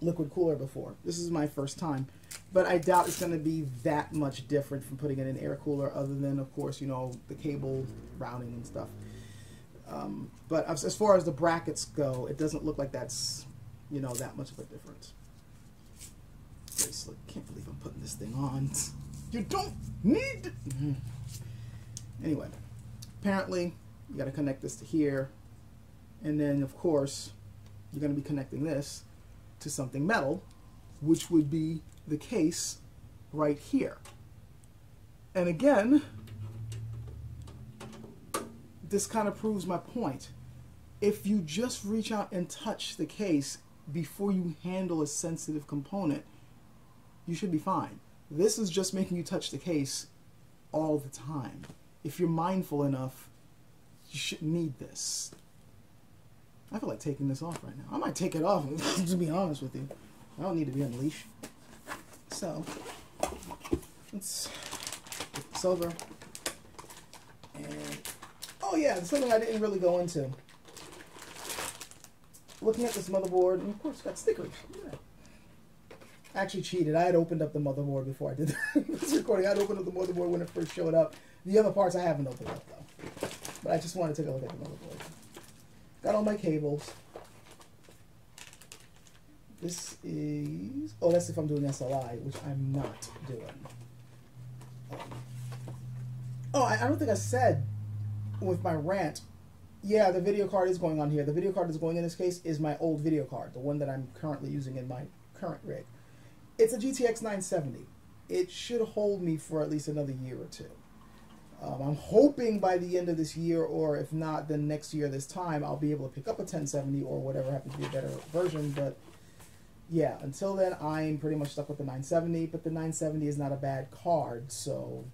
S1: liquid cooler before. This is my first time. But I doubt it's going to be that much different from putting in an air cooler, other than, of course, the cable routing and stuff. But as far as the brackets go, it doesn't look like that's, that much of a difference. Bracelet. Can't believe I'm putting this thing on. You don't need... Anyway, apparently You got to connect this to here, and then of course you're going to be connecting this to something metal, which would be the case right here. And again, this kind of proves my point. If you just reach out and touch the case before you handle a sensitive component, you should be fine. This is just making you touch the case all the time. If you're mindful enough, you shouldn't need this. I feel like taking this off right now. I might take it off, to be honest with you. I don't need to be on leash. So, let's get this over. And, oh yeah, something I didn't really go into. Looking at this motherboard, and of course it's got stickers. Yeah. I actually cheated. I had opened up the motherboard before I did this recording. I had opened up the motherboard when it first showed up. The other parts I haven't opened up though. But I just wanted to take a look at the motherboard. Got all my cables. This is... oh, that's if I'm doing SLI, which I'm not doing. Oh, I don't think I said with my rant. Yeah, the video card is going on here. The video card that's going in this case is my old video card, the one that I'm currently using in my current rig. It's a GTX 970. It should hold me for at least another year or two. I'm hoping by the end of this year, or if not, then next year this time, I'll be able to pick up a 1070 or whatever happens to be a better version. But yeah, until then, I'm pretty much stuck with the 970. But the 970 is not a bad card, so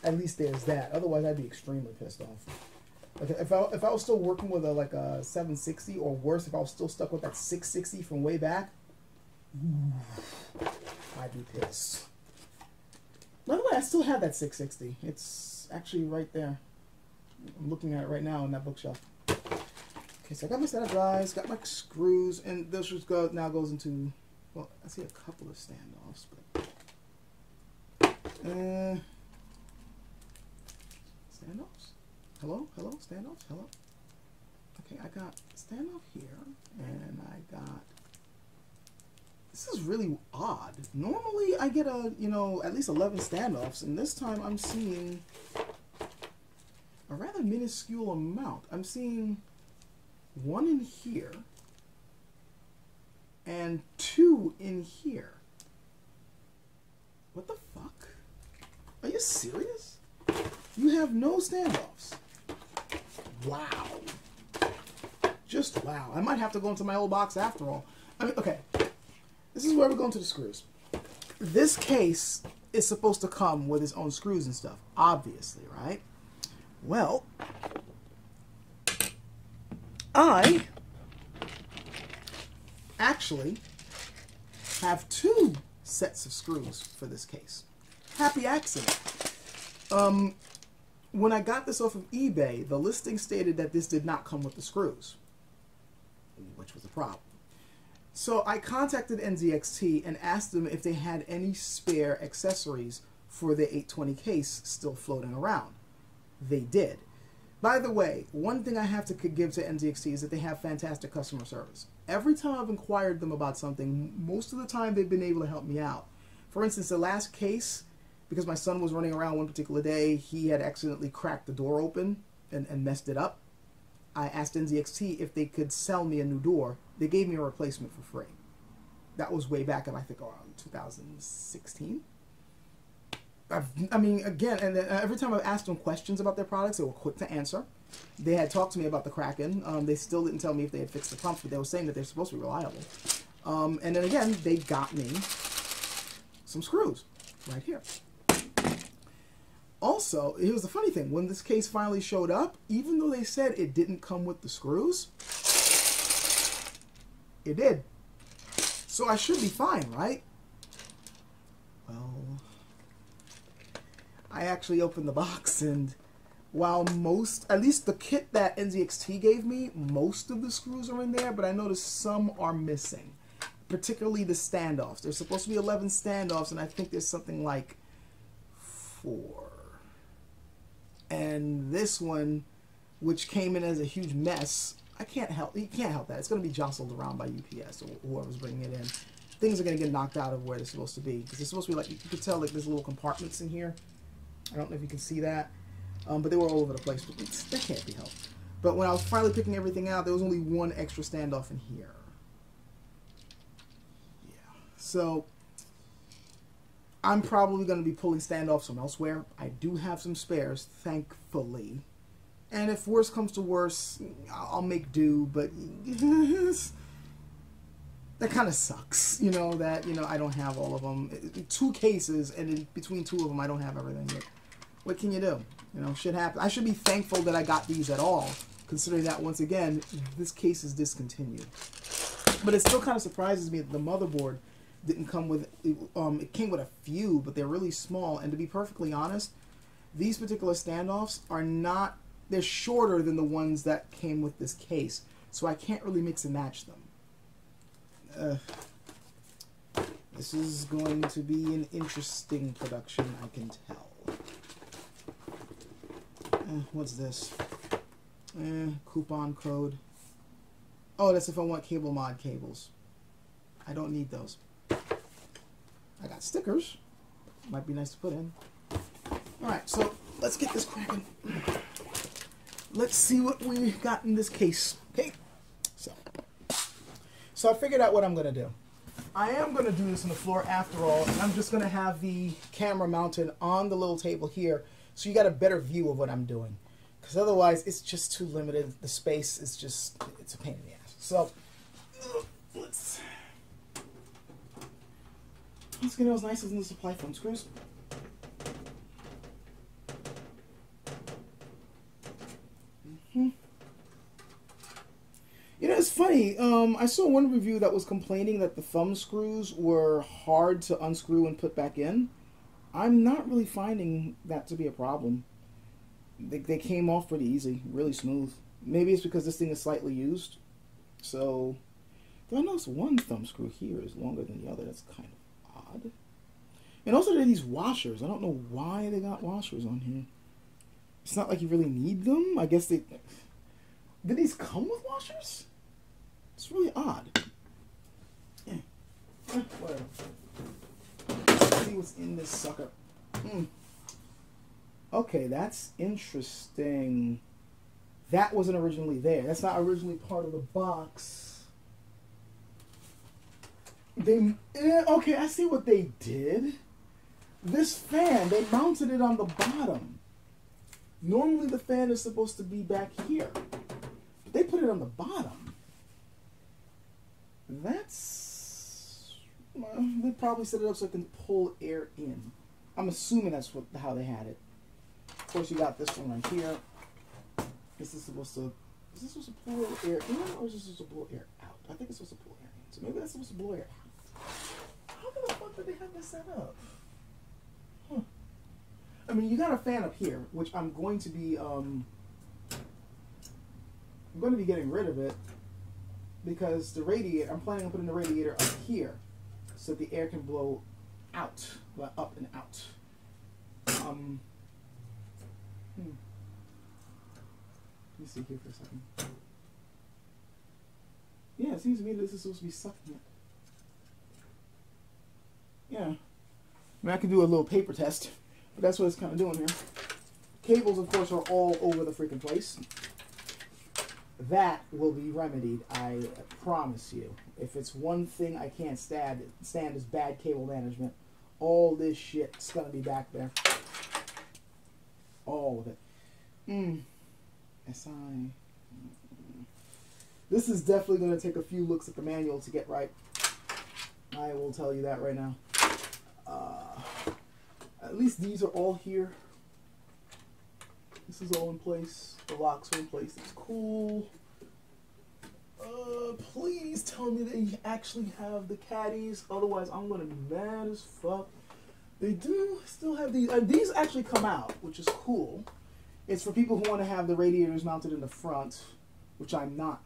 S1: at least there's that. Otherwise, I'd be extremely pissed off. Like if I was still working with a 760, or worse, if I was still stuck with that 660 from way back, I'd be pissed. By the way, I still have that 660. It's actually right there. I'm looking at it right now on that bookshelf. Okay, so I got my setup drives, got my screws, and this just now goes into, well, I see a couple of standoffs, but standoffs? Hello? Hello? Standoffs? Hello? Okay, I got standoff here, and I got... This is really odd. Normally, I get at least 11 standoffs, and this time I'm seeing a rather minuscule amount. I'm seeing one in here and two in here. What the fuck? Are you serious? You have no standoffs. Wow. Just wow. I might have to go into my old box after all. I mean, okay. This is where we're going to the screws. This case is supposed to come with its own screws and stuff, obviously, right? Well, I actually have two sets of screws for this case. Happy accident. When I got this off of eBay, the listing stated that this did not come with the screws, which was a problem. So I contacted NZXT and asked them if they had any spare accessories for the 820 case still floating around. They did. By the way, one thing I have to give to NZXT is that they have fantastic customer service. Every time I've inquired them about something, most of the time they've been able to help me out. For instance, the last case, because my son was running around one particular day, he had accidentally cracked the door open and messed it up. I asked NZXT if they could sell me a new door. They gave me a replacement for free. That was way back in, I think, around 2016. I mean, again, and every time I've asked them questions about their products, they were quick to answer. They had talked to me about the Kraken. They still didn't tell me if they had fixed the pumps, but they were saying that they're supposed to be reliable. And then again, they got me some screws right here. Also, here's the funny thing. When this case finally showed up, even though they said it didn't come with the screws, it did. So I should be fine, right? Well, I actually opened the box, and while at least the kit that NZXT gave me, most of the screws are in there, but I noticed some are missing, particularly the standoffs. There's supposed to be 11 standoffs, and I think there's something like 4. And this one, which came in as a huge mess, you can't help that. It's going to be jostled around by UPS or whoever's bringing it in. Things are going to get knocked out of where they're supposed to be, because it's supposed to be like, you can tell like there's little compartments in here. I don't know if you can see that. but they were all over the place. But that can't be helped. But when I was finally picking everything out, there was only one extra standoff in here. Yeah. So I'm probably going to be pulling standoffs from elsewhere. I do have some spares, thankfully. And if worse comes to worse, I'll make do, but that kind of sucks, you know, that, you know, I don't have all of them. 2 cases, and in between 2 of them, I don't have everything yet. What can you do? You know, shit happens. I should be thankful that I got these at all, considering that, once again, this case is discontinued. But it still kind of surprises me that the motherboard didn't come with, it came with a few, but they're really small. And to be perfectly honest, these particular standoffs are not, they're shorter than the ones that came with this case. So I can't really mix and match them. This is going to be an interesting production, I can tell. What's this? Coupon code. Oh, that's if I want cable mod cables. I don't need those. I got stickers. Might be nice to put in. Alright, so let's get this cracking. Let's see what we got in this case. Okay? So I figured out what I'm going to do. I am going to do this on the floor after all, and I'm just going to have the camera mounted on the little table here, so you got a better view of what I'm doing. Because otherwise, it's just too limited. The space is just, it's a pain in the ass. So, let's get those nice as in the supply foam screws. You know, it's funny. I saw one review that was complaining that the thumb screws were hard to unscrew and put back in. I'm not really finding that to be a problem. They came off pretty easy, really smooth. Maybe it's because this thing is slightly used. So, though I noticed one thumb screw here is longer than the other. That's kind of odd. And also there are these washers. I don't know why they got washers on here. It's not like you really need them. I guess they... Did these come with washers? It's really odd. Yeah. Whatever. Let's see what's in this sucker. Okay, that's interesting. That wasn't originally there. That's not originally part of the box. Okay, I see what they did. This fan, they mounted it on the bottom. Normally the fan is supposed to be back here. But they put it on the bottom. That's... they probably set it up so it can pull air in. I'm assuming that's how they had it. Of course, you got this one right here. Is this supposed to pull air in, or is this supposed to blow air out? I think it's supposed to pull air in. So maybe that's supposed to blow air out. How the fuck did they have this set up? Huh. I mean, you got a fan up here, which I'm going to be getting rid of it because the radiator. I'm planning on putting the radiator up here so that the air can blow out, up and out. Let me see here for a second. Yeah, it seems to me that this is supposed to be sucking it. Yeah. I mean, I can do a little paper test, but that's what it's kind of doing here. Cables, of course, are all over the freaking place. That will be remedied, I promise you. If it's one thing I can't stand is bad cable management. All this shit's gonna be back there. All of it. SI. This is definitely going to take a few looks at the manual to get right. I will tell you that right now. At least these are all here. This is all in place. The locks are in place. It's cool. Please tell me they actually have the caddies. Otherwise, I'm going to be mad as fuck. They do still have these. These actually come out, which is cool. It's for people who want to have the radiators mounted in the front, which I'm not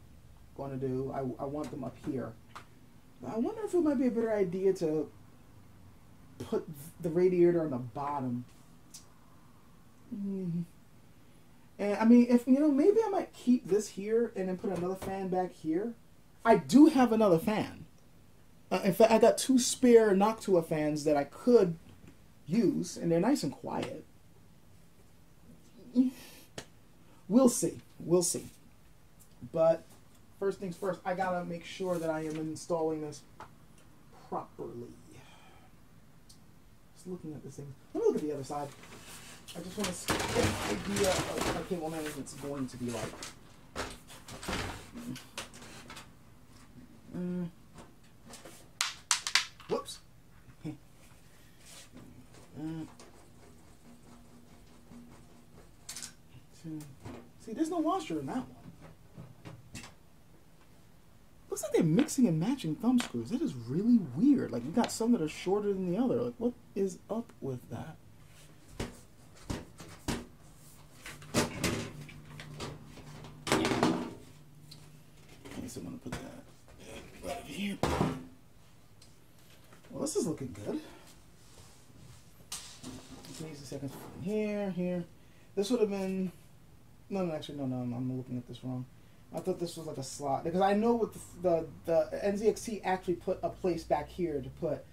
S1: going to do. I want them up here. I wonder if it might be a better idea to put the radiator on the bottom. And I mean, if you know, maybe I might keep this here and then put another fan back here. I do have another fan. In fact, I got 2 spare Noctua fans that I could use, and they're nice and quiet. we'll see. We'll see. But first things first, I gotta make sure that I am installing this properly. Just looking at this thing. Let me look at the other side. I just want to get an idea of what my cable management's going to be like. Whoops. See, there's no washer in that one. Looks like they're mixing and matching thumb screws. That is really weird. Like, you got some that are shorter than the other. Like, what is up with that? Okay, so I'm going to put that right over here. Well, this is looking good. Use the second from here, here. This would have been... No, actually, no, I'm looking at this wrong. I thought this was like a slot. Because I know with the NZXT actually put a place back here to put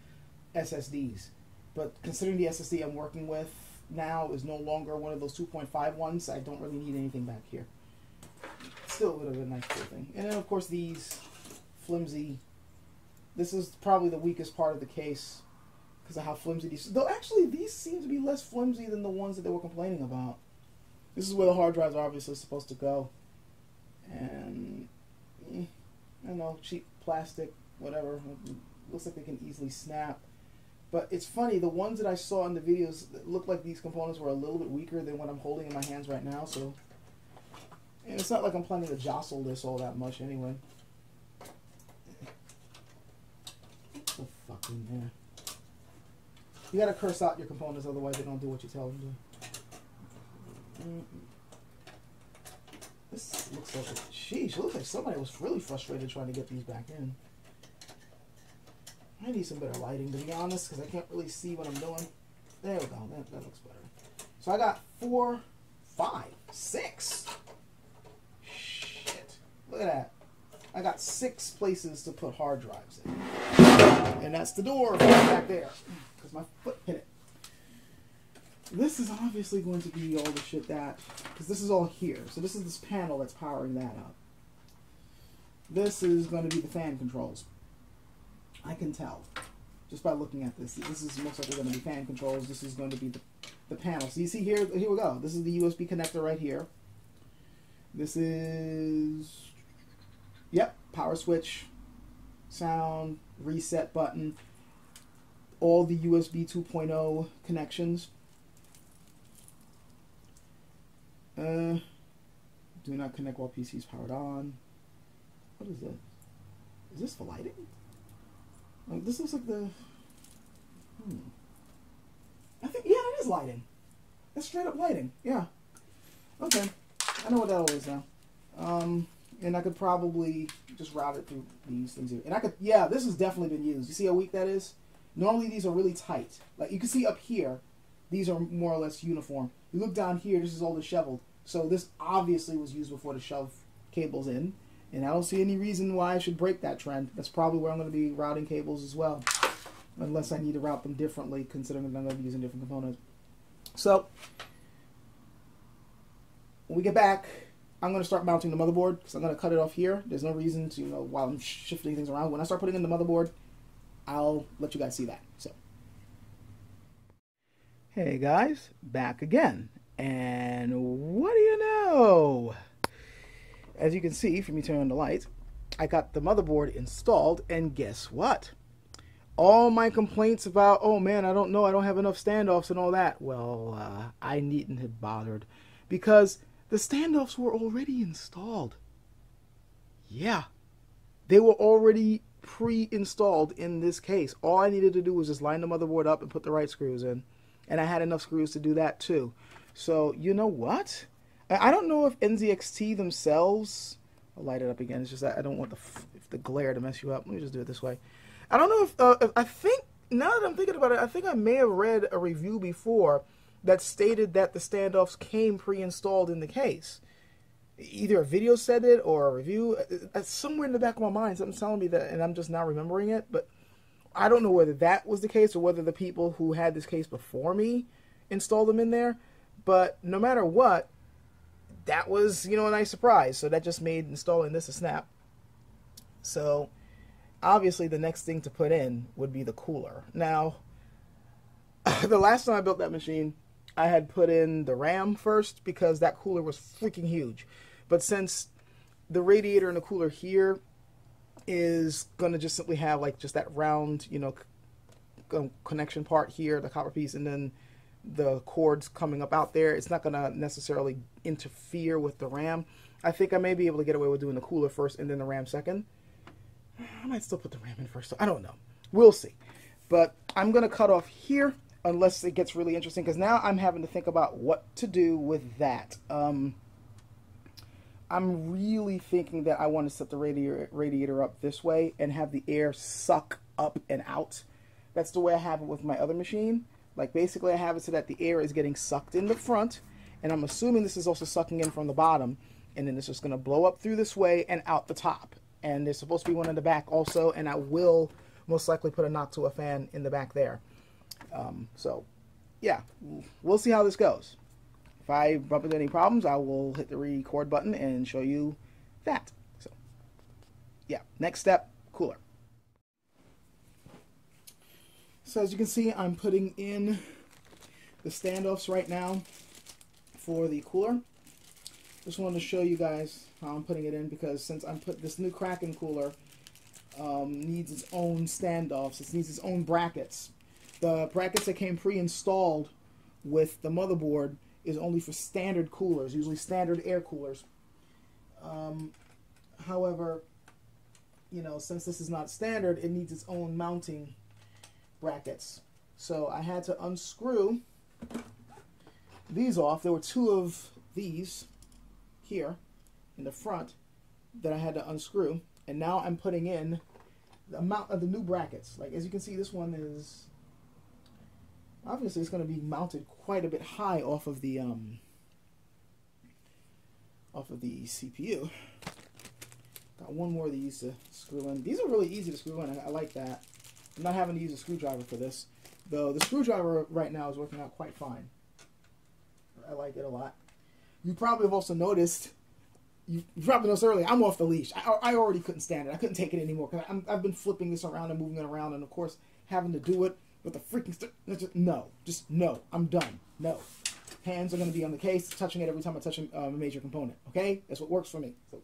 S1: SSDs. But considering the SSD I'm working with now is no longer one of those 2.5 ones, I don't really need anything back here. Still would have been a nice cool thing. And then, of course, these flimsy... This is probably the weakest part of the case because of how flimsy these... Though, actually, these seem to be less flimsy than the ones that they were complaining about. This is where the hard drives are obviously supposed to go. And, I don't know, cheap plastic, whatever. Looks like they can easily snap. But it's funny, the ones that I saw in the videos that looked like these components were a little bit weaker than what I'm holding in my hands right now. So, and it's not like I'm planning to jostle this all that much anyway. What the fuck in there? You gotta curse out your components, otherwise they don't do what you tell them to. This looks like sheesh, it looks like somebody was really frustrated trying to get these back in. I need some better lighting, to be honest, because I can't really see what I'm doing. There we go, that looks better. So I got 4, 5, 6. Shit, look at that. I got 6 places to put hard drives in. And that's the door back there, because my foot hit it. This is obviously going to be all the shit that, because this is all here. So this is this panel that's powering that up. This is going to be the fan controls. I can tell just by looking at this. This is most likely going to be fan controls. This is going to be the panel. So you see here we go. This is the USB connector right here. This is, yep, power switch, sound, reset button, all the USB 2.0 connections. Do not connect while PC is powered on. What is this? Is this for lighting? Like, this looks like the... I think, yeah, it is lighting. That's straight up lighting. Yeah. Okay. I know what that all is now. And I could probably just route it through these things here. And I could, yeah, this has definitely been used. You see how weak that is? Normally these are really tight. Like, you can see up here, these are more or less uniform. You look down here, this is all disheveled. So this obviously was used before to shove cables in. And I don't see any reason why I should break that trend. That's probably where I'm going to be routing cables as well. Unless I need to route them differently, considering that I'm going to be using different components. So, when we get back, I'm going to start mounting the motherboard, because I'm going to cut it off here. There's no reason to, while I'm shifting things around. When I start putting in the motherboard, I'll let you guys see that. So, hey guys, back again. And what do you know? As you can see from me turning on the lights, I got the motherboard installed, and guess what? All my complaints about, oh man, I don't know, I don't have enough standoffs and all that, well, I needn't have bothered, because the standoffs were already installed. Yeah, they were already pre-installed in this case. All I needed to do was just line the motherboard up and put the right screws in, and I had enough screws to do that too. So, you know what? I don't know if NZXT themselves... I'll light it up again. It's just that I don't want the glare to mess you up. Let me just do it this way. I don't know if... I think, now that I'm thinking about it, I think I may have read a review before that stated that the standoffs came pre-installed in the case. Either a video said it or a review. Somewhere in the back of my mind, something's telling me that, and I'm just now remembering it. But I don't know whether that was the case or whether the people who had this case before me installed them in there. But no matter what, that was, you know, a nice surprise. So that just made installing this a snap. So obviously the next thing to put in would be the cooler. Now, the last time I built that machine, I had put in the RAM first because that cooler was freaking huge. But since the radiator and the cooler here is going to just simply have like just that round, you know, connection part here, the copper piece, and then the cords coming up out there, it's not going to necessarily interfere with the RAM. I think I may be able to get away with doing the cooler first and then the RAM second. I might still put the RAM in first, so I don't know. We'll see. But I'm going to cut off here unless it gets really interesting, because now I'm having to think about what to do with that. I'm really thinking that I want to set the radiator up this way and have the air suck up and out. That's the way I have it with my other machine. Like, basically I have it so that the air is getting sucked in the front, and I'm assuming this is also sucking in from the bottom, and then it's just going to blow up through this way and out the top. And there's supposed to be one in the back also, and I will most likely put a Noctua fan in the back there. So, yeah, we'll see how this goes. If I bump into any problems, I will hit the record button and show you that. So, yeah, next step, cooler. So as you can see, I'm putting in the standoffs right now for the cooler. Just wanted to show you guys how I'm putting it in, because since I'm put this new Kraken cooler needs its own standoffs, it needs its own brackets. The brackets that came pre-installed with the motherboard is only for standard coolers, usually standard air coolers. However, you know, since this is not standard, it needs its own mounting brackets. So I had to unscrew these off. There were two of these here in the front that I had to unscrew, and now I'm putting in the amount of the new brackets. Like, as you can see, this one is obviously it's going to be mounted quite a bit high off of the CPU. Got one more of these to screw in. These are really easy to screw in. I like that. I'm not having to use a screwdriver for this, though the screwdriver right now is working out quite fine. I like it a lot. You probably have also noticed, you probably noticed earlier, I'm off the leash. I already couldn't stand it. I couldn't take it anymore, because I've been flipping this around and moving it around, and of course having to do it with the freaking no, I'm done. No. Hands are going to be on the case, touching it every time I touch a major component. Okay? That's what works for me. So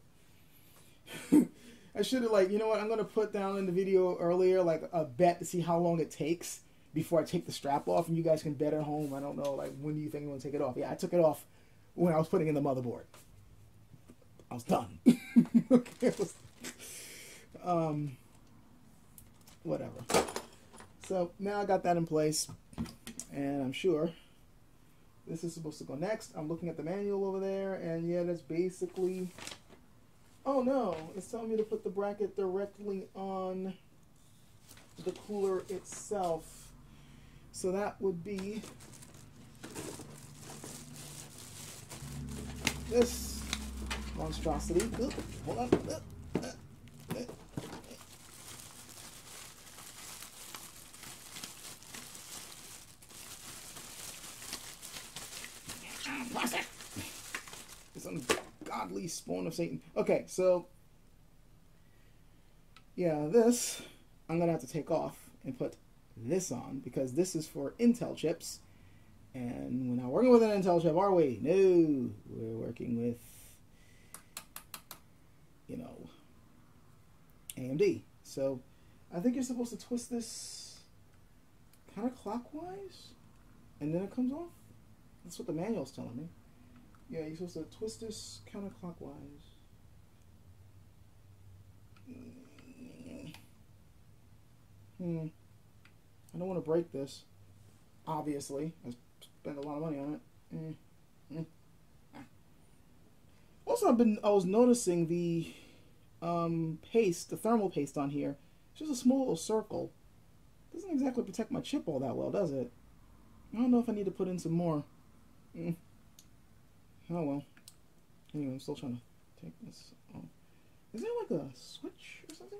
S1: I should have, like, you know what, I'm going to put down in the video earlier, like, a bet to see how long it takes before I take the strap off, and you guys can bet at home. I don't know, like, when do you think you want to take it off? Yeah, I took it off when I was putting in the motherboard. I was done. Okay, whatever. So now I got that in place, and I'm sure this is supposed to go next. I'm looking at the manual over there, and yeah, that's basically... Oh no, it's telling me to put the bracket directly on the cooler itself. So that would be this monstrosity. Ooh, hold on. Plastic! It's ungodly spawn of Satan. Okay, so yeah, this I'm gonna have to take off and put this on, because this is for Intel chips, and we're not working with an Intel chip, are we? No, we're working with, you know, AMD. So I think you're supposed to twist this kind of clockwise, and then it comes off. That's what the manual's telling me. Yeah, you're supposed to twist this counterclockwise. I don't want to break this. Obviously, I spent a lot of money on it. Also, I was noticing the paste, the thermal paste on here. It's just a small little circle. Doesn't exactly protect my chip all that well, does it? I don't know if I need to put in some more. Oh well. Anyway, I'm still trying to take this off. Is there like a switch or something?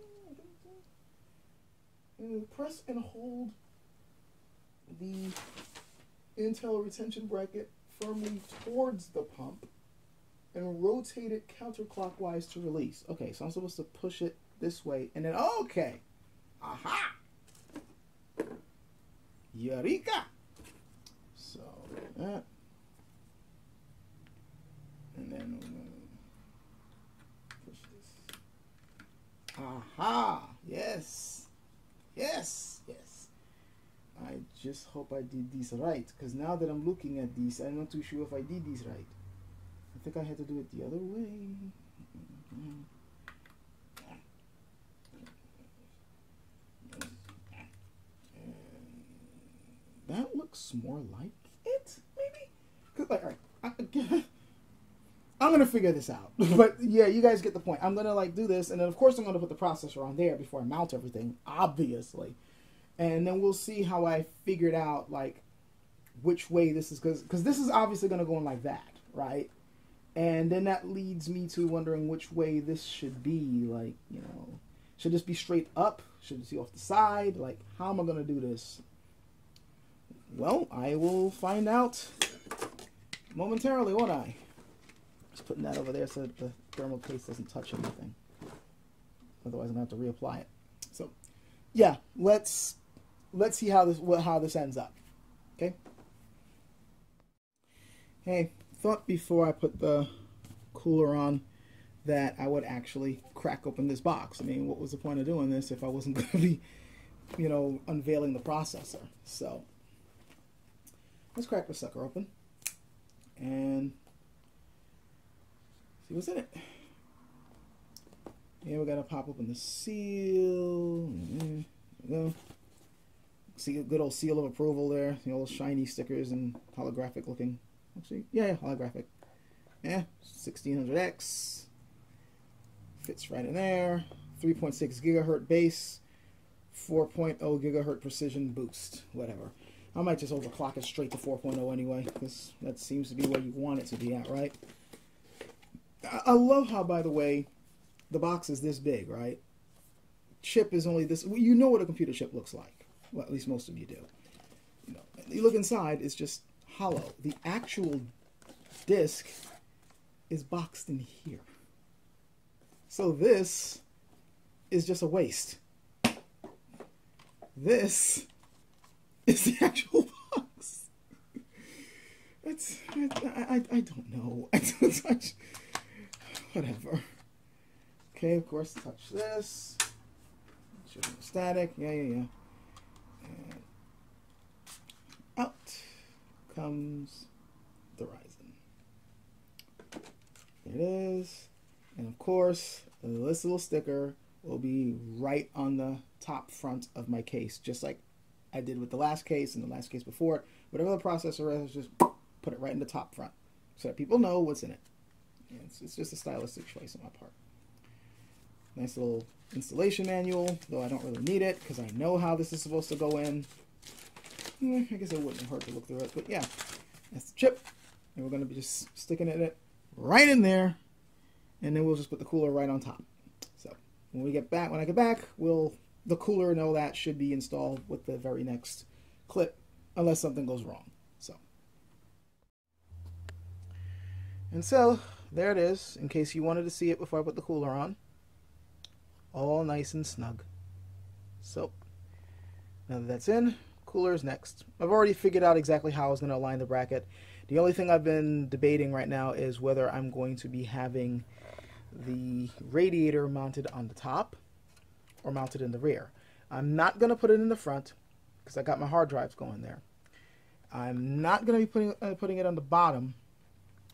S1: And press and hold the Intel retention bracket firmly towards the pump. and rotate it counterclockwise to release. Okay, so I'm supposed to push it this way, and then, okay. Aha! Eureka! So, that. And then push this. Aha! Yes! Yes! Yes! I just hope I did this right, because now that I'm looking at these, I'm not too sure if I did this right. I think I had to do it the other way. That looks more like it, maybe? Cause, like, all right, I'm gonna figure this out. But yeah, you guys get the point. I'm gonna like do this, and then of course I'm gonna put the processor on there before I mount everything, obviously. And then we'll see how I figured out like which way this is, because this is obviously gonna go in like that, right? And then that leads me to wondering which way this should be. Like, you know, should this be straight up? Should it be off the side? Like, how am I gonna do this? Well, I will find out momentarily, won't I? Just putting that over there so that the thermal case doesn't touch anything. Otherwise, I'm gonna have to reapply it. So, yeah, let's see how this ends up. Okay. Hey, thought before I put the cooler on that I would actually crack open this box. I mean, what was the point of doing this if I wasn't going to be, you know, unveiling the processor? So let's crack the sucker open and see what's in it. Yeah, we gotta pop open the seal. There we go. See a good old seal of approval there. You know, those shiny stickers and holographic looking. Actually, yeah, holographic. Yeah, 1600X. Fits right in there. 3.6 gigahertz base. 4.0 gigahertz precision boost. Whatever. I might just overclock it straight to 4.0 anyway, because that seems to be where you want it to be at, right? I love how, by the way, the box is this big, right? Chip is only this. You know what a computer chip looks like. Well, at least most of you do. You know, you look inside, it's just hollow. The actual disc is boxed in here. So this is just a waste. This is the actual box. I don't know. Whatever. Okay, of course, touch this. Should be static. Yeah. And out comes the Ryzen. There it is. And of course, this little sticker will be right on the top front of my case, just like I did with the last case and the last case before it. Whatever the processor is, just put it right in the top front so that people know what's in it. And it's just a stylistic choice on my part. Nice little installation manual, though I don't really need it because I know how this is supposed to go in. I guess it wouldn't hurt to look through it, but yeah, that's the chip. And we're going to be just sticking it right in there, and then we'll just put the cooler right on top. So when I get back, the cooler and all that should be installed with the very next clip, unless something goes wrong. And so there it is, in case you wanted to see it before I put the cooler on. All nice and snug. So now that that's in, cooler is next. I've already figured out exactly how I was going to align the bracket. The only thing I've been debating right now is whether I'm going to be having the radiator mounted on the top or mounted in the rear. I'm not going to put it in the front because I got my hard drives going there. I'm not going to be putting it on the bottom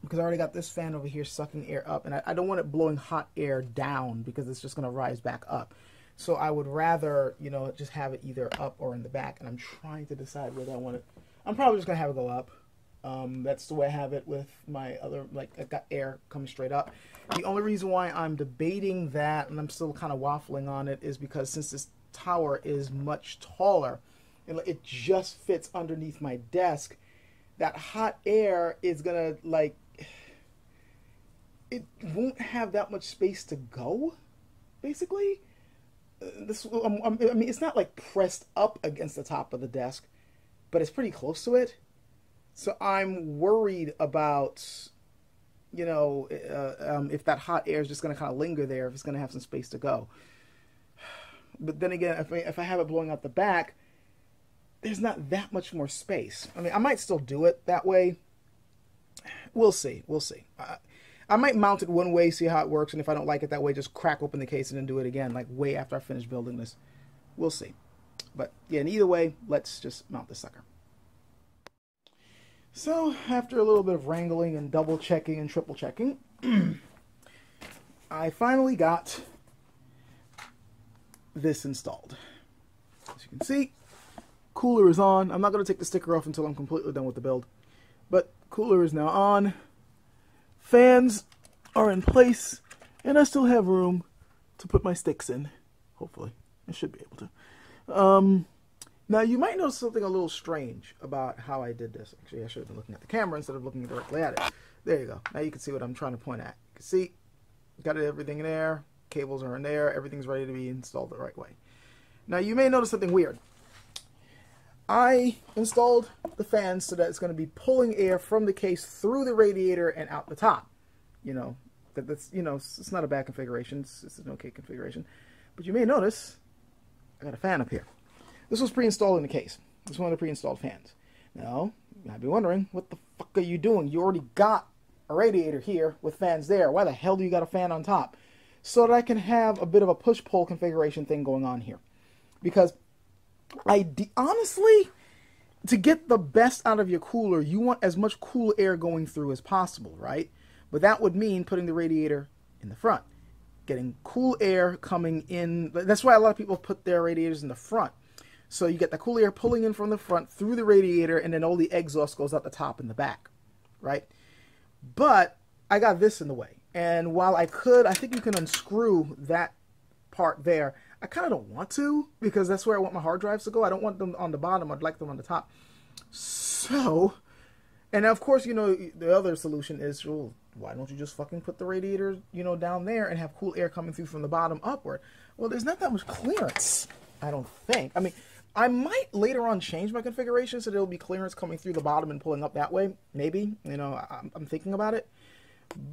S1: because I already got this fan over here sucking air up, and I don't want it blowing hot air down because it's just going to rise back up. So I would rather, you know, just have it either up or in the back, and I'm trying to decide whether I want it. I'm probably just going to have it go up. That's the way I have it with my other, like, I got air coming straight up. The only reason why I'm debating that, and I'm still kind of waffling on it, is because since this tower is much taller, and it just fits underneath my desk, that hot air is going to, like, it won't have that much space to go, basically. I mean, it's not like pressed up against the top of the desk, but it's pretty close to it. So I'm worried about you know, if that hot air is just going to kind of linger there, if it's going to have some space to go. But then again, if I have it blowing out the back, there's not that much more space. I mean, I might still do it that way. We'll see. We'll see. I might mount it one way, see how it works, and if I don't like it that way, just crack open the case and then do it again, like way after I finish building this. We'll see. But yeah, in either way, let's just mount this sucker. So, after a little bit of wrangling and double checking and triple checking, I finally got this installed. As you can see, cooler is on. I'm not going to take the sticker off until I'm completely done with the build. But cooler is now on. Fans are in place. And I still have room to put my sticks in. Hopefully. I should be able to. Now, you might notice something a little strange about how I did this. Actually, I should have been looking at the camera instead of looking directly at it. There you go. Now you can see what I'm trying to point at. You can see, got everything in there. Cables are in there. Everything's ready to be installed the right way. Now, you may notice something weird. I installed the fan so that it's going to be pulling air from the case through the radiator and out the top. You know, that's, you know, it's not a bad configuration. It's an okay configuration. But you may notice I got a fan up here. This was pre-installed in the case. This is one of the pre-installed fans. Now, you might be wondering, what the fuck are you doing? You already got a radiator here with fans there. Why the hell do you got a fan on top? So that I can have a bit of a push-pull configuration thing going on here. Because, honestly, to get the best out of your cooler, you want as much cool air going through as possible, right? But that would mean putting the radiator in the front. Getting cool air coming in. That's why a lot of people put their radiators in the front. So you get the cool air pulling in from the front through the radiator, and then all the exhaust goes out the top and the back, right? But I got this in the way. And while I think you can unscrew that part there. I kind of don't want to, because that's where I want my hard drives to go. I don't want them on the bottom. I'd like them on the top. So, and of course, you know, the other solution is, well, why don't you just fucking put the radiator, you know, down there and have cool air coming through from the bottom upward? Well, there's not that much clearance, I don't think. I mean, I might later on change my configuration so there'll be clearance coming through the bottom and pulling up that way. Maybe, you know, I'm thinking about it.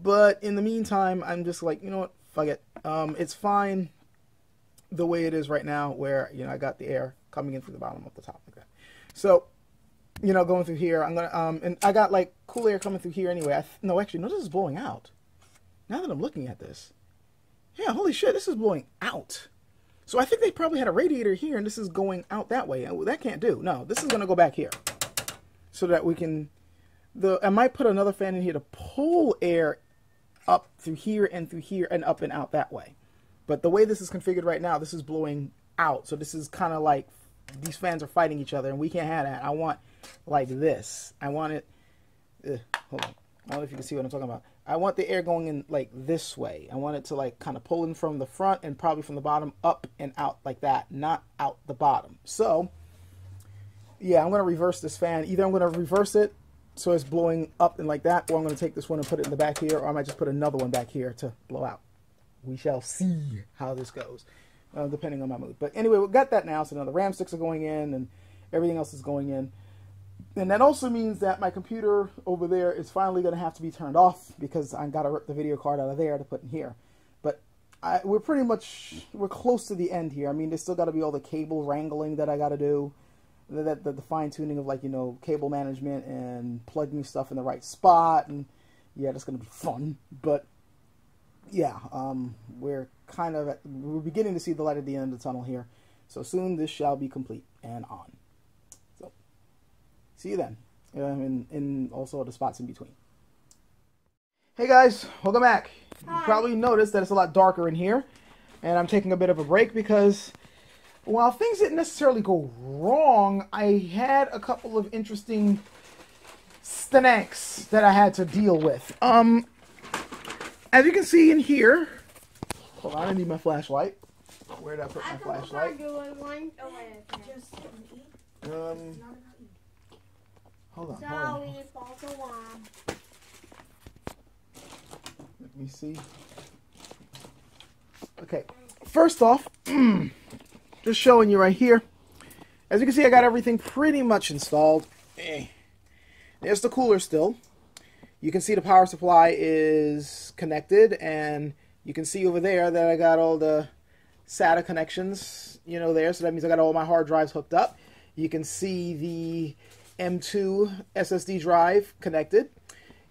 S1: But in the meantime, I'm just like, you know what, fuck it. It's fine the way it is right now, where, you know, I got the air coming in through the bottom up the top like that. So, you know, going through here, I'm gonna and I got like cool air coming through here anyway. No, actually, no, this is blowing out. Now that I'm looking at this, yeah, holy shit, this is blowing out. So I think they probably had a radiator here, and this is going out that way. That can't do. No, this is gonna go back here, so that we can. I might put another fan in here to pull air up through here and up and out that way. But the way this is configured right now, this is blowing out. So this is kind of like these fans are fighting each other, and we can't have that. I want like this. I want it. Hold on. I don't know if you can see what I'm talking about. I want the air going in like this way. I want it to like kind of pull in from the front and probably from the bottom up and out like that, not out the bottom. So yeah, I'm going to reverse this fan. Either I'm going to reverse it so it's blowing up and like that, or I'm going to take this one and put it in the back here, or I might just put another one back here to blow out. We shall see how this goes, depending on my mood. But anyway, we've got that now, so now the RAM sticks are going in and everything else is going in. And that also means that my computer over there is finally going to have to be turned off, because I've got to rip the video card out of there to put in here. But we're close to the end here. I mean, there's still got to be all the cable wrangling that I got to do. The fine-tuning of, like, you know, cable management and plugging stuff in the right spot. And yeah, that's going to be fun. But yeah, we're beginning to see the light at the end of the tunnel here. So soon this shall be complete and on. So see you then, and also the spots in between. Hey guys, welcome back. Hi. You probably noticed that it's a lot darker in here, and I'm taking a bit of a break because while things didn't necessarily go wrong, I had a couple of interesting stanks that I had to deal with. As you can see in here, hold on, I need my flashlight. Where did I put my flashlight? Hold on. Let me see. Okay, first off, just showing you right here. As you can see, I got everything pretty much installed. There's the cooler still. You can see the power supply is connected, and you can see over there that I got all the SATA connections, you know, there. So that means I got all my hard drives hooked up. You can see the M2 SSD drive connected.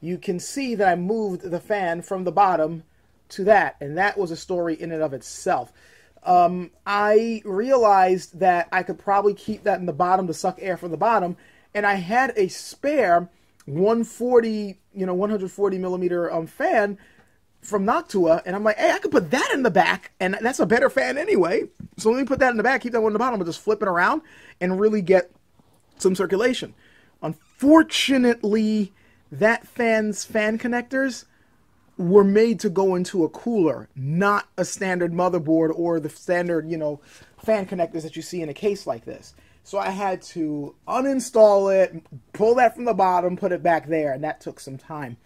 S1: You can see that I moved the fan from the bottom to that, and that was a story in and of itself. I realized that I could probably keep that in the bottom to suck air from the bottom, and I had a spare 140 millimeter fan from Noctua, and I'm like, hey, I could put that in the back, and that's a better fan anyway. So let me put that in the back, keep that one in the bottom, and just flip it around and really get some circulation. Unfortunately, that fan's fan connectors were made to go into a cooler, not a standard motherboard or the standard, you know, fan connectors that you see in a case like this. So I had to uninstall it, pull that from the bottom, put it back there, and that took some time.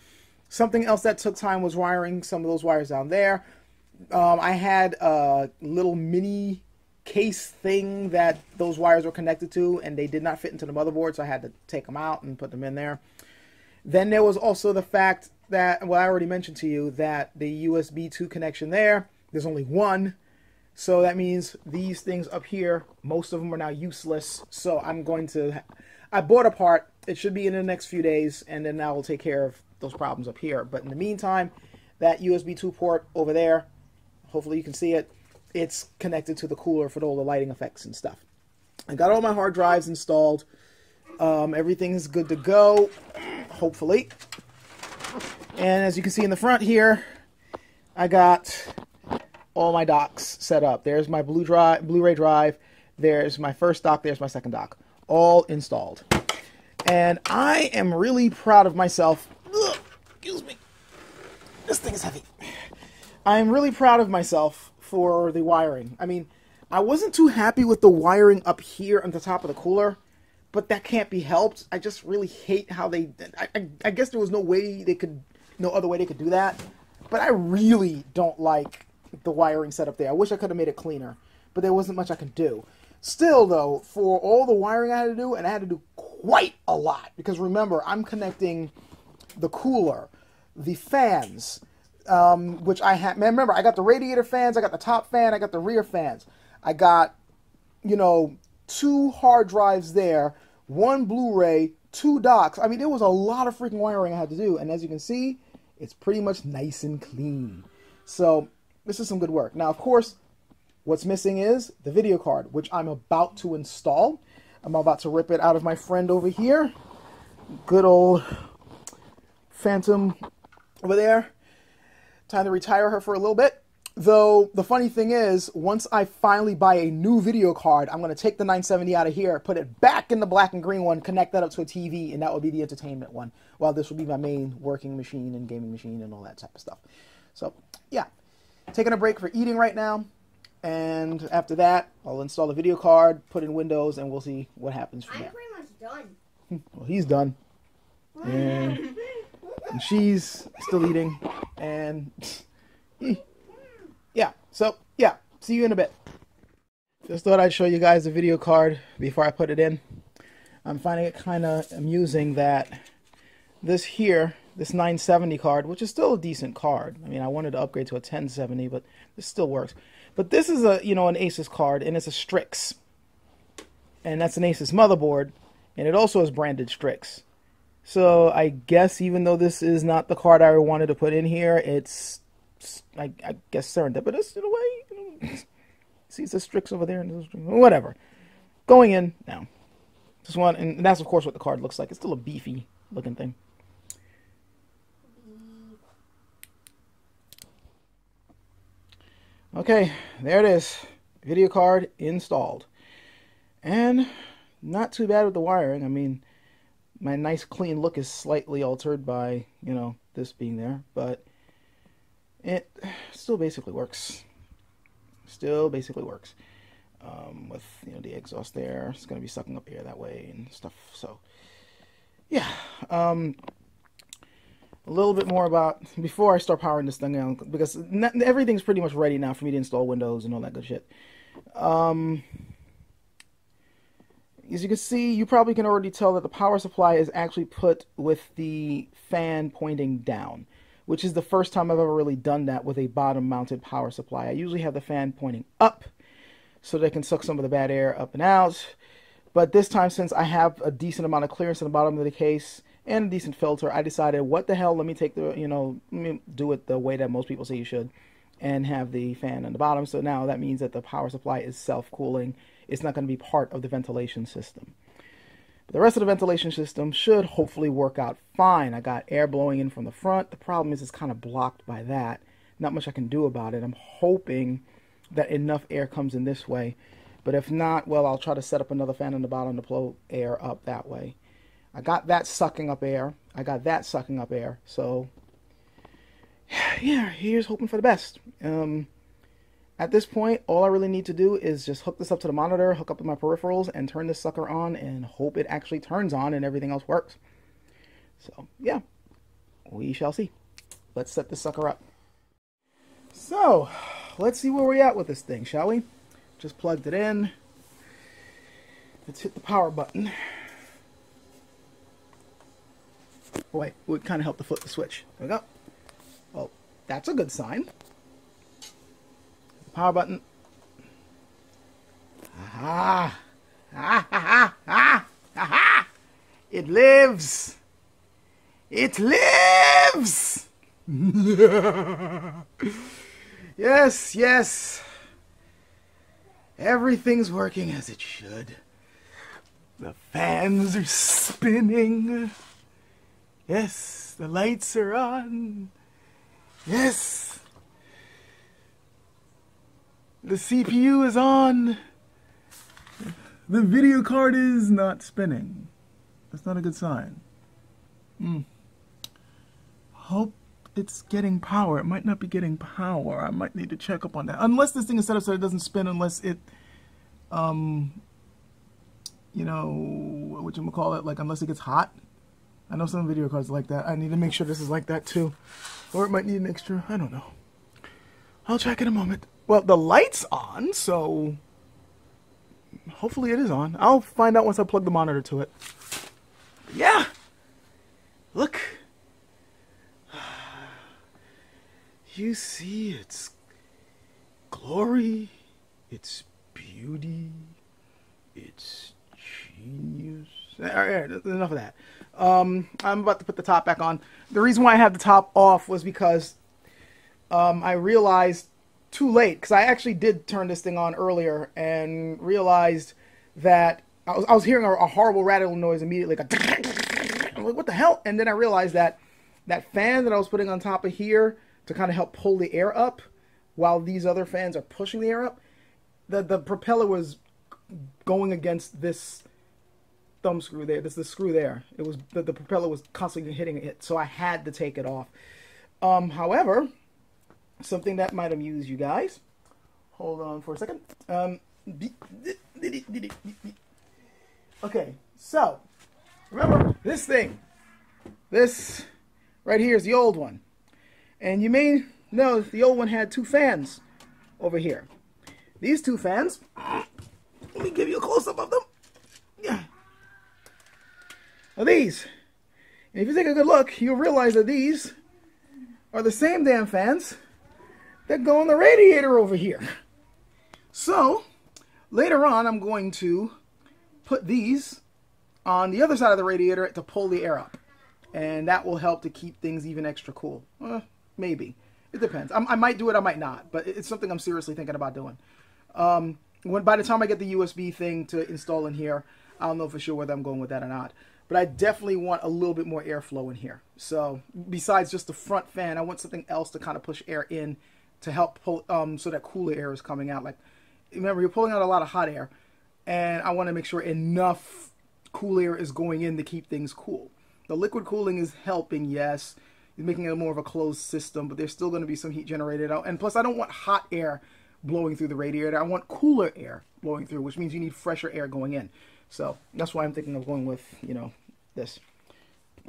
S1: Something else that took time was wiring some of those wires down there. I had a little mini case thing that those wires were connected to, and they did not fit into the motherboard, so I had to take them out and put them in there. Then there was also the fact that, well, I already mentioned to you that the USB 2 connection there's only one. So that means these things up here, most of them are now useless. So I bought a part. It should be in the next few days, and then I will take care of those problems up here. But in the meantime, that USB 2 port over there, hopefully you can see it, it's connected to the cooler for all the lighting effects and stuff. I got all my hard drives installed. Everything's good to go, hopefully. And as you can see in the front here, I got all my docks set up. There's my Blu-ray drive. There's my first dock. There's my second dock. All installed. And I am really proud of myself. Ugh, excuse me. This thing is heavy. I am really proud of myself for the wiring. I mean, I wasn't too happy with the wiring up here on the top of the cooler, but that can't be helped. I just really hate how they... I guess there was no other way they could do that. But I really don't like the wiring set up there. I wish I could have made it cleaner, but there wasn't much I could do. Still, though, for all the wiring I had to do, and I had to do quite a lot, because remember, I'm connecting the cooler, the fans, which I had... Remember, I got the radiator fans, I got the top fan, I got the rear fans. I got, you know, 2 hard drives there, 1 Blu-ray, 2 docks. I mean, there was a lot of freaking wiring I had to do, and as you can see, it's pretty much nice and clean. So this is some good work. Now, of course, what's missing is the video card, which I'm about to install. I'm about to rip it out of my friend over here. Good old Phantom over there. Time to retire her for a little bit. Though, the funny thing is, once I finally buy a new video card, I'm going to take the 970 out of here, put it back in the black and green one, connect that up to a TV, and that will be the entertainment one. While this will be my main working machine and gaming machine and all that type of stuff. So, yeah. Taking a break for eating right now. And after that, I'll install the video card, put in Windows, and we'll see what happens from there.
S2: I'm pretty much done.
S1: Well, he's done. And she's still eating. And... yeah, so, yeah, see you in a bit. Just thought I'd show you guys the video card before I put it in. I'm finding it kind of amusing that this 970 card, which is still a decent card. I mean, I wanted to upgrade to a 1070, but this still works. But this is a, you know, an Asus card, and it's a Strix. And that's an Asus motherboard, and it also is branded Strix. So I guess even though this is not the card I wanted to put in here, it's... I guess serendipitous in a way. You know? See, it's a Strix over there, and whatever. Going in now. Just one, and that's of course what the card looks like. It's still a beefy looking thing. Okay, there it is. Video card installed, and not too bad with the wiring. I mean, my nice clean look is slightly altered by, you know, this being there, but it still basically works. Still basically works. With, you know, the exhaust there, it's going to be sucking up air that way and stuff. So, yeah. A little bit more about, before I start powering this thing down, because everything's pretty much ready now for me to install Windows and all that good shit. As you can see, you probably can already tell that the power supply is actually put with the fan pointing down, which is the first time I've ever really done that with a bottom-mounted power supply. I usually have the fan pointing up so they can suck some of the bad air up and out. But this time, since I have a decent amount of clearance in the bottom of the case and a decent filter, I decided, what the hell, let me take the, let me do it the way that most people say you should and have the fan on the bottom. So now that means that the power supply is self-cooling. It's not going to be part of the ventilation system. But the rest of the ventilation system should hopefully work out fine. I got air blowing in from the front. The problem is it's kind of blocked by that. Not much I can do about it. I'm hoping that enough air comes in this way. But if not, well, I'll try to set up another fan on the bottom to blow air up that way. I got that sucking up air. I got that sucking up air. So, yeah, here's hoping for the best. At this point, all I really need to do is just hook this up to the monitor, hook up to my peripherals, and turn this sucker on and hope it actually turns on and everything else works. So, yeah, we shall see. Let's set this sucker up. So, let's see where we're at with this thing, shall we? Just plugged it in. Let's hit the power button. Boy, it would kind of help to flip the switch. There we go. Well, that's a good sign. Power button. Aha! Ah, ha, ha, ha, ha. It lives! It lives! Yes, yes. Everything's working as it should. The fans are spinning. Yes, the lights are on. Yes. The CPU is on. The video card is not spinning. That's not a good sign. Hope it's getting power. It might not be getting power. I might need to check up on that. Unless this thing is set up so it doesn't spin, unless it, you know, whatchamacallit, like unless it gets hot. I know some video cards are like that. I need to make sure this is like that too. Or it might need an extra, I don't know. I'll check in a moment. Well, the light's on, so hopefully it is on. I'll find out once I plug the monitor to it. Yeah! Look! You see its glory, its beauty, its genius. Alright, enough of that. I'm about to put the top back on. The reason why I had the top off was because I realized too late, because I actually did turn this thing on earlier and realized that I was hearing a horrible rattling noise immediately. Like I'm like, what the hell? And then I realized that that fan that I was putting on top of here to kind of help pull the air up while these other fans are pushing the air up, the propeller was going against this thumb screw there. This is the screw there. It was the propeller was constantly hitting it, so I had to take it off. However, something that might amuse you guys. Hold on for a second. Okay, so remember this thing. This right here is the old one. And you may know the old one had two fans over here. These two fans, let me give you a close-up of them. Yeah. Now these, and if you take a good look, you'll realize that these are the same damn fans that go in the radiator over here. So, later on, I'm going to put these on the other side of the radiator to pull the air up. And that will help to keep things even extra cool. Maybe. It depends. I might do it, I might not. But it's something I'm seriously thinking about doing. By the time I get the USB thing to install in here, I don't know for sure whether I'm going with that or not. But I definitely want a little bit more airflow in here. So, besides just the front fan, I want something else to kind of push air in to help pull, so that cooler air is coming out. Like, remember, you're pulling out a lot of hot air. And I want to make sure enough cool air is going in to keep things cool. The liquid cooling is helping, yes. It's making it more of a closed system, but there's still going to be some heat generated out. And plus, I don't want hot air blowing through the radiator. I want cooler air blowing through, which means you need fresher air going in. So that's why I'm thinking of going with, you know, this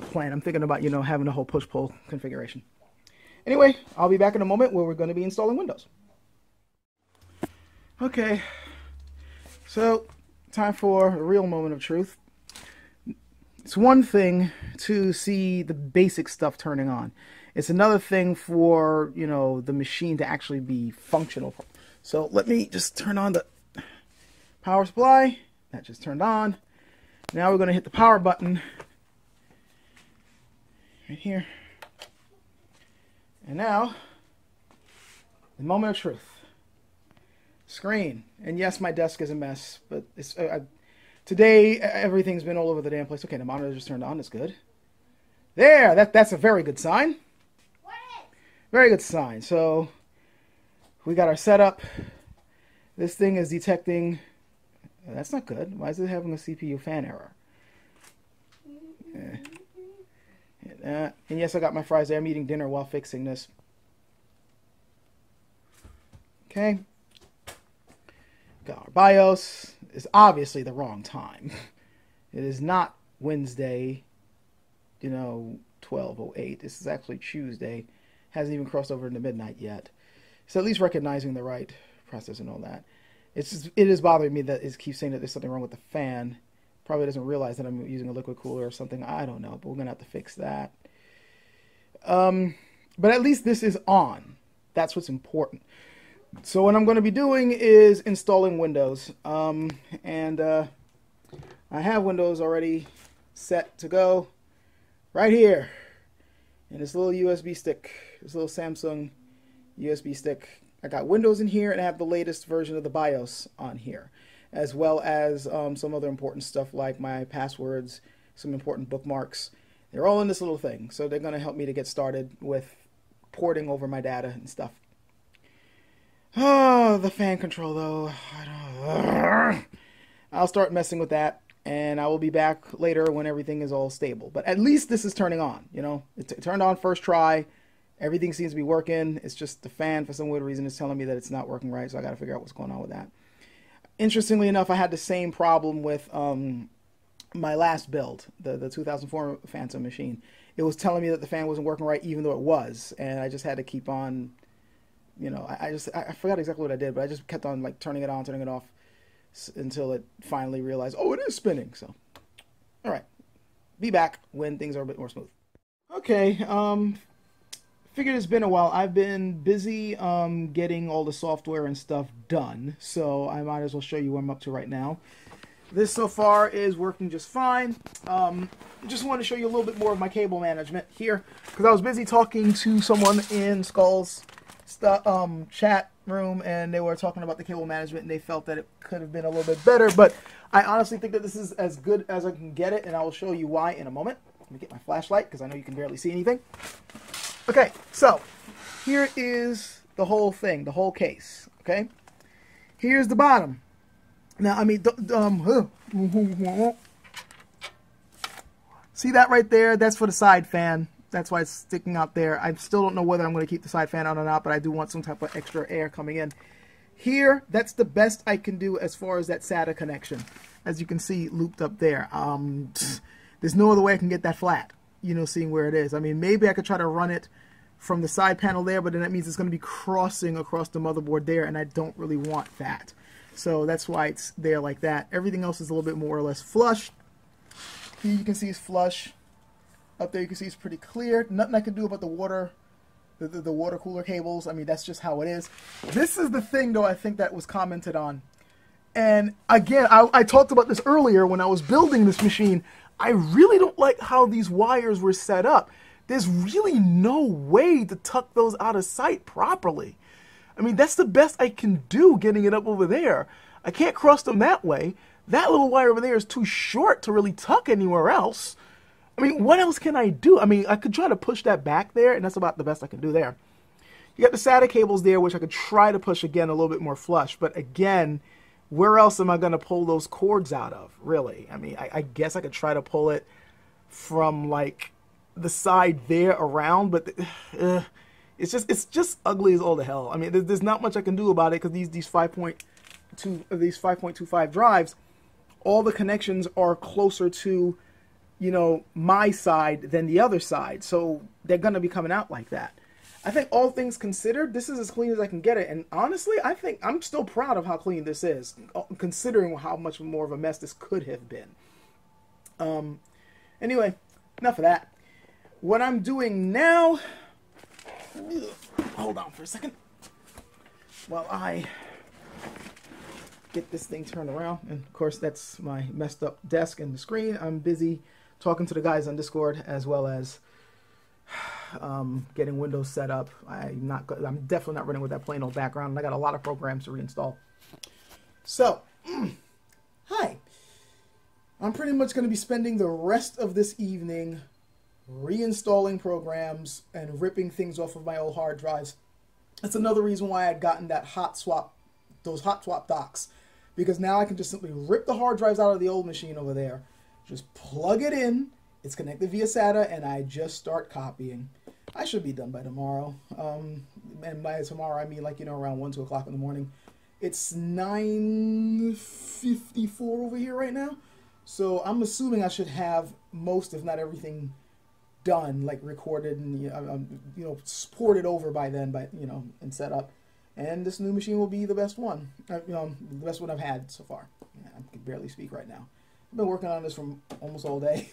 S1: plan. I'm thinking about, you know, having a whole push-pull configuration. Anyway, I'll be back in a moment where we're going to be installing Windows. Okay. So, time for a real moment of truth. It's one thing to see the basic stuff turning on. It's another thing for, you know, the machine to actually be functional. So let me just turn on the power supply. That just turned on. Now we're going to hit the power button right here. And now, the moment of truth. Screen. And yes, my desk is a mess, but it's today everything's been all over the damn place. Okay, the monitor just turned on. That's good. There, that's a very good sign. Very good sign. So we got our setup. This thing is detecting. That's not good. Why is it having a CPU fan error? And yes, I got my fries there. I'm eating dinner while fixing this. Okay. Got our BIOS. It's obviously the wrong time. It is not Wednesday, you know, 12:08. This is actually Tuesday. Hasn't even crossed over into midnight yet. So at least recognizing the right process and all that. It is bothering me that it keeps saying that there's something wrong with the fan. Probably doesn't realize that I'm using a liquid cooler or something. I don't know, but we're going to have to fix that. But at least this is on. That's what's important. So what I'm going to be doing is installing Windows. I have Windows already set to go right here. And this little USB stick, this little Samsung USB stick. I got Windows in here, and I have the latest version of the BIOS on here, as well as some other important stuff like my passwords, some important bookmarks. They're all in this little thing, so they're going to help me to get started with porting over my data and stuff. Oh, the fan control, though. I'll start messing with that, and I will be back later when everything is all stable. But at least this is turning on, you know. It turned on first try. Everything seems to be working. It's just the fan, for some weird reason, is telling me that it's not working right, so I got to figure out what's going on with that. Interestingly enough, I had the same problem with my last build, the 2004 Phantom machine. It was telling me that the fan wasn't working right, even though it was, and I just had to keep on, you know, I forgot exactly what I did, but I just kept on, like, turning it on, turning it off, until it finally realized, oh, it is spinning, so. All right. Be back when things are a bit more smooth. Okay, figured it's been a while. I've been busy getting all the software and stuff done, so I might as well show you what I'm up to right now. This so far is working just fine. Just want to show you a little bit more of my cable management here, because I was busy talking to someone in Skull's chat room, and they were talking about the cable management, and they felt that it could have been a little bit better, but I honestly think that this is as good as I can get it, and I will show you why in a moment. Let me get my flashlight, because I know you can barely see anything. Okay, so here is the whole thing, the whole case, okay? Here's the bottom. Now, I mean, see that right there? That's for the side fan. That's why it's sticking out there. I still don't know whether I'm going to keep the side fan on or not, but I do want some type of extra air coming in. Here, that's the best I can do as far as that SATA connection. As you can see, looped up there. There's no other way I can get that flat, you know, seeing where it is. I mean, maybe I could try to run it from the side panel there, but then that means it's going to be crossing across the motherboard there, and I don't really want that. So that's why it's there like that. Everything else is a little bit more or less flush. Here you can see it's flush. Up there you can see it's pretty clear. Nothing I can do about the water, the water cooler cables. I mean, that's just how it is. This is the thing, though, I think that was commented on. And again, I talked about this earlier when I was building this machine. I really don't like how these wires were set up. There's really no way to tuck those out of sight properly. I mean, that's the best I can do getting it up over there. I can't cross them that way. That little wire over there is too short to really tuck anywhere else. I mean, what else can I do? I mean, I could try to push that back there, and that's about the best I can do there. You got the SATA cables there, which I could try to push again a little bit more flush. But again, where else am I going to pull those cords out of, really? I mean, I guess I could try to pull it from, like, the side there around, but it's just ugly as all the hell. I mean, there's not much I can do about it, because these 5.25 drives, all the connections are closer to, you know, my side than the other side, so they're going to be coming out like that. I think all things considered, this is as clean as I can get it. And honestly, I think I'm still proud of how clean this is, considering how much more of a mess this could have been. Anyway, enough of that. What I'm doing now... Hold on for a second. While I get this thing turned around. And of course, that's my messed up desk and the screen. I'm busy talking to the guys on Discord, as well as getting Windows set up. I'm definitely not running with that plain old background, and I got a lot of programs to reinstall. So, hi. I'm pretty much going to be spending the rest of this evening reinstalling programs and ripping things off of my old hard drives. That's another reason why I'd gotten that those Hotswap docks, because now I can just simply rip the hard drives out of the old machine over there, just plug it in, it's connected via SATA, and I just start copying. I should be done by tomorrow. And by tomorrow, I mean, like, you know, around 1, 2 o'clock in the morning. It's 9:54 over here right now. So I'm assuming I should have most, if not everything, done, like recorded and, you know, ported over by then, and set up. And this new machine will be the best one. The best one I've had so far. Yeah, I can barely speak right now. I've been working on this from almost all day.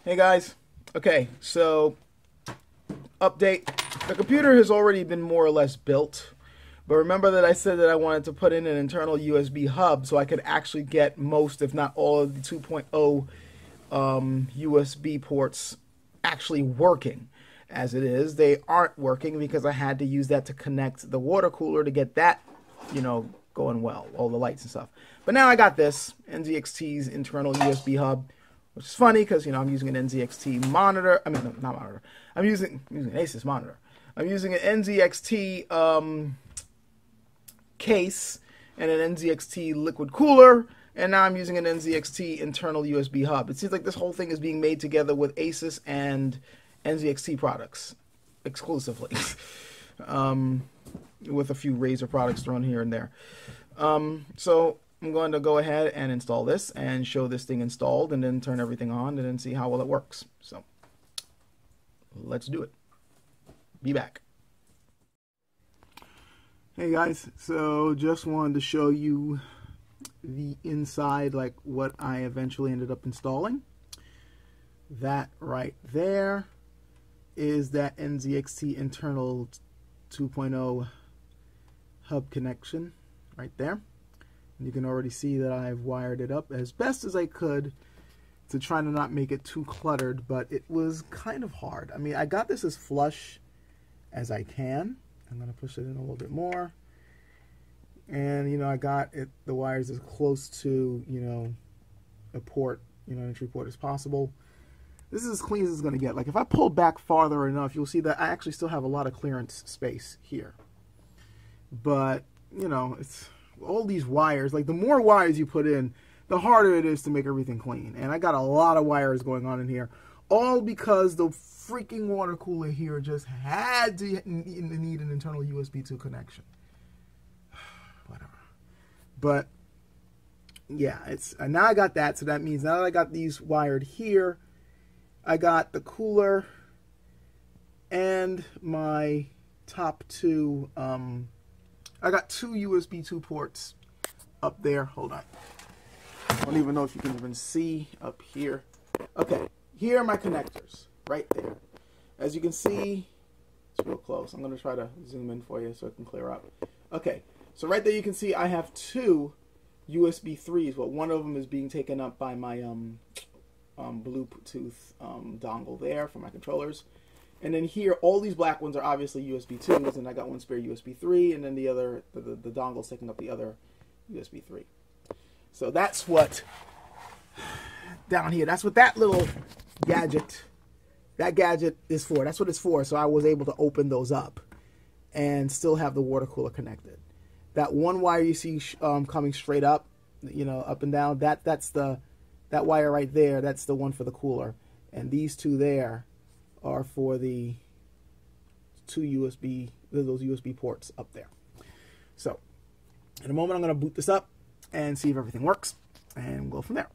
S1: Hey guys. Okay, so update. The computer has already been more or less built, but remember that I said that I wanted to put in an internal USB hub so I could actually get most, if not all, of the 2.0 USB ports actually working. As it is, they aren't working because I had to use that to connect the water cooler to get that, you know, going well, all the lights and stuff. But now I got this NZXT's internal USB hub, which is funny because, you know, I'm using an NZXT monitor. I mean, no, not monitor. I'm using an Asus monitor. I'm using an NZXT case and an NZXT liquid cooler, and now I'm using an NZXT internal USB hub. It seems like this whole thing is being made together with Asus and NZXT products exclusively, with a few Razer products thrown here and there. So I'm going to go ahead and install this and show this thing installed, and then turn everything on and then see how well it works. So let's do it. Be back. Hey guys, so just wanted to show you the inside, like what I eventually ended up installing. That right there is that NZXT internal 2.0 hub connection right there. And you can already see that I've wired it up as best as I could to try to not make it too cluttered, but it was kind of hard. I mean, I got this as flush as I can. I'm going to push it in a little bit more. And, you know, I got it, the wires as close to, you know, a port, you know, entry port as possible. This is as clean as it's going to get. Like, if I pull back farther enough, you'll see that I actually still have a lot of clearance space here. But, you know, it's all these wires. Like, the more wires you put in, the harder it is to make everything clean. And I got a lot of wires going on in here. All because the freaking water cooler here just had to need an internal USB 2 connection. Whatever. But yeah, now I got that, so that means now that I got these wired here, I got the cooler and my top two. I got two USB 2 ports up there. Hold on. I don't even know if you can even see up here. Okay, here are my connectors right there. As you can see, it's real close. I'm going to try to zoom in for you so it can clear up. Okay. So right there you can see I have two USB 3s. Well, one of them is being taken up by my Bluetooth dongle there for my controllers. And then here, all these black ones are obviously USB 2s, and I got one spare USB 3, and then the other, the dongle's taking up the other USB 3. So that's what, down here, that's what that little gadget, is for. That's what it's for. So I was able to open those up and still have the water cooler connected. That one wire you see coming straight up, you know, up and down, that's that wire right there, that's the one for the cooler. And these two there are for the those USB ports up there. So, in a moment I'm going to boot this up and see if everything works, and we'll go from there.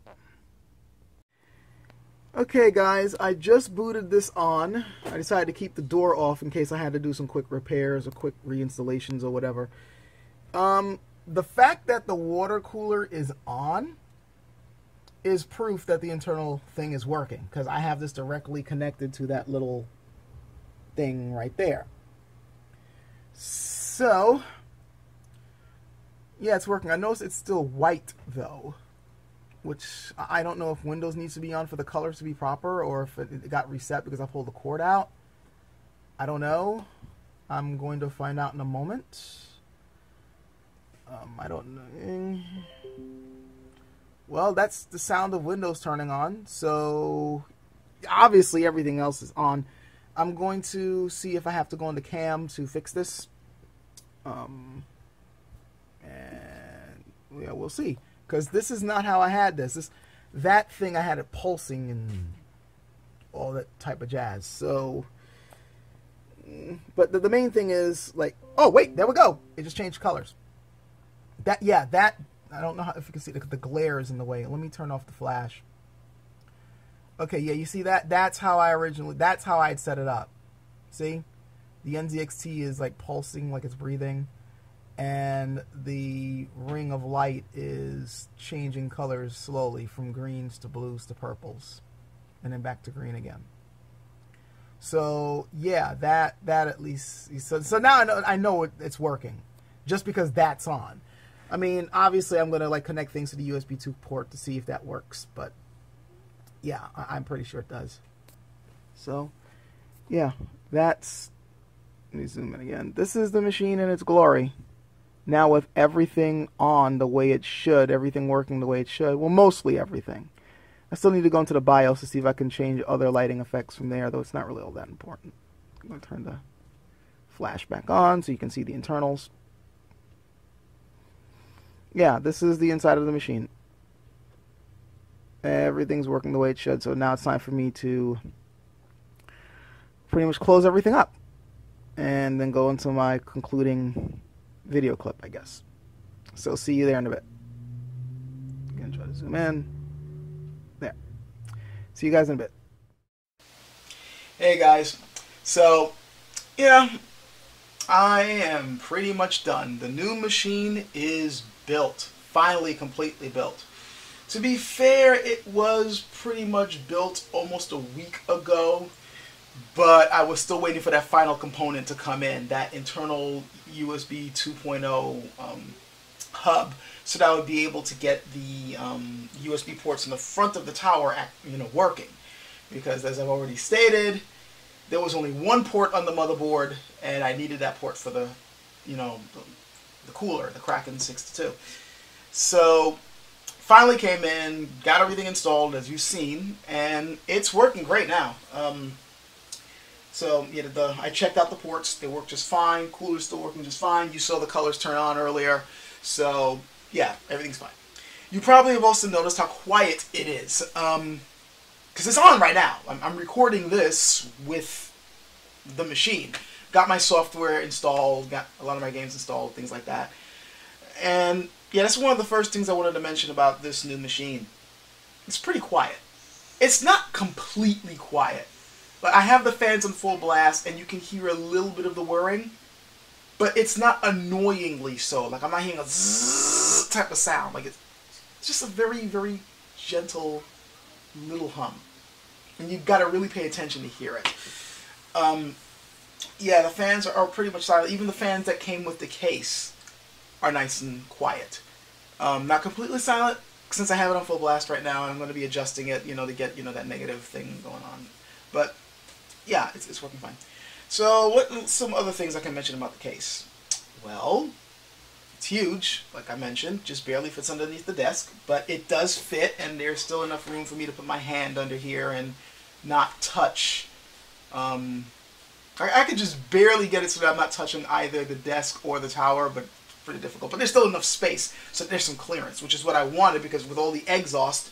S1: Okay guys, I just booted this on. I decided to keep the door off in case I had to do some quick repairs or quick reinstallations or whatever. The fact that the water cooler is on is proof that the internal thing is working, because I have this directly connected to that little thing right there. So, yeah, it's working. I notice it's still white though, which I don't know if Windows needs to be on for the colors to be proper, or if it got reset because I pulled the cord out. I don't know. I'm going to find out in a moment. I don't know. Well, that's the sound of Windows turning on. So, obviously everything else is on. I'm going to see if I have to go into cam to fix this. And yeah, we'll see. Because this is not how I had this. That thing I had it pulsing and all that type of jazz. So, but the main thing is like, oh wait, there we go. It just changed colors. That I don't know if you can see the glare is in the way. Let me turn off the flash. Okay, yeah, you see that? That's how I'd set it up. See? The NZXT is like pulsing like it's breathing, and the ring of light is changing colors slowly from greens to blues to purples, and then back to green again. So yeah, that at least, so now I know it's working, just because that's on. I mean, obviously I'm gonna like connect things to the USB 2 port to see if that works, but yeah, I'm pretty sure it does. So yeah, that's, let me zoom in again. This is the machine in its glory. Now with everything on the way it should, everything working the way it should, well, mostly everything. I still need to go into the BIOS to see if I can change other lighting effects from there, though it's not really all that important. I'm going to turn the flash back on so you can see the internals. Yeah, this is the inside of the machine. Everything's working the way it should, so now it's time for me to pretty much close everything up and then go into my concluding video clip, I guess. So see you there in a bit. Again, try to zoom in. There. See you guys in a bit. Hey guys. So, yeah, I am pretty much done. The new machine is built. Finally completely built. To be fair, it was pretty much built almost a week ago, but I was still waiting for that final component to come in, that internal USB 2.0 hub, so that I would be able to get the USB ports in the front of the tower working. Because as I've already stated, there was only one port on the motherboard, and I needed that port for the cooler, the Kraken 62. So finally came in, got everything installed as you've seen, and it's working great now. So yeah, I checked out the ports; they work just fine. Cooler's still working just fine. You saw the colors turn on earlier, so yeah, everything's fine. You probably have also noticed how quiet it is, because it's on right now. I'm recording this with the machine. Got my software installed, got a lot of my games installed, things like that. And yeah, that's one of the first things I wanted to mention about this new machine. It's pretty quiet. It's not completely quiet. Like, I have the fans on full blast, and you can hear a little bit of the whirring, but it's not annoyingly so. Like, I'm not hearing a zzz type of sound. Like, it's just a very, very gentle little hum. And you've got to really pay attention to hear it. Yeah, the fans are pretty much silent. Even the fans that came with the case are nice and quiet. Not completely silent, since I have it on full blast right now, and I'm going to be adjusting it, to get, that negative thing going on. But yeah, it's working fine. So what some other things I can mention about the case? Well, it's huge, like I mentioned, just barely fits underneath the desk, but it does fit, and there's still enough room for me to put my hand under here and not touch. I could just barely get it so that I'm not touching either the desk or the tower, but pretty difficult. But there's still enough space, so there's some clearance, which is what I wanted, because with all the exhaust,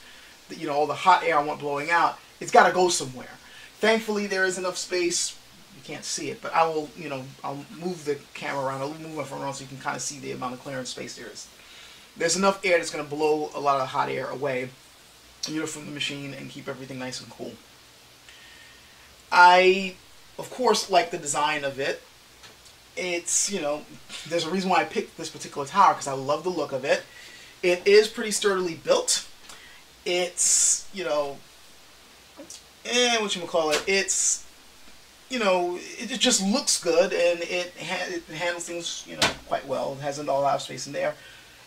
S1: all the hot air I want blowing out, it's got to go somewhere. Thankfully, there is enough space. You can't see it, but I will, I'll move the camera around. I'll move my phone around so you can kind of see the amount of clearance space there is. There's enough air that's going to blow a lot of hot air away. from the machine and keep everything nice and cool. I, of course, like the design of it. It's, there's a reason why I picked this particular tower, because I love the look of it. It is pretty sturdily built. It's, whatchamacallit, it's, it just looks good, and it handles things, quite well. It has a lot of space in there.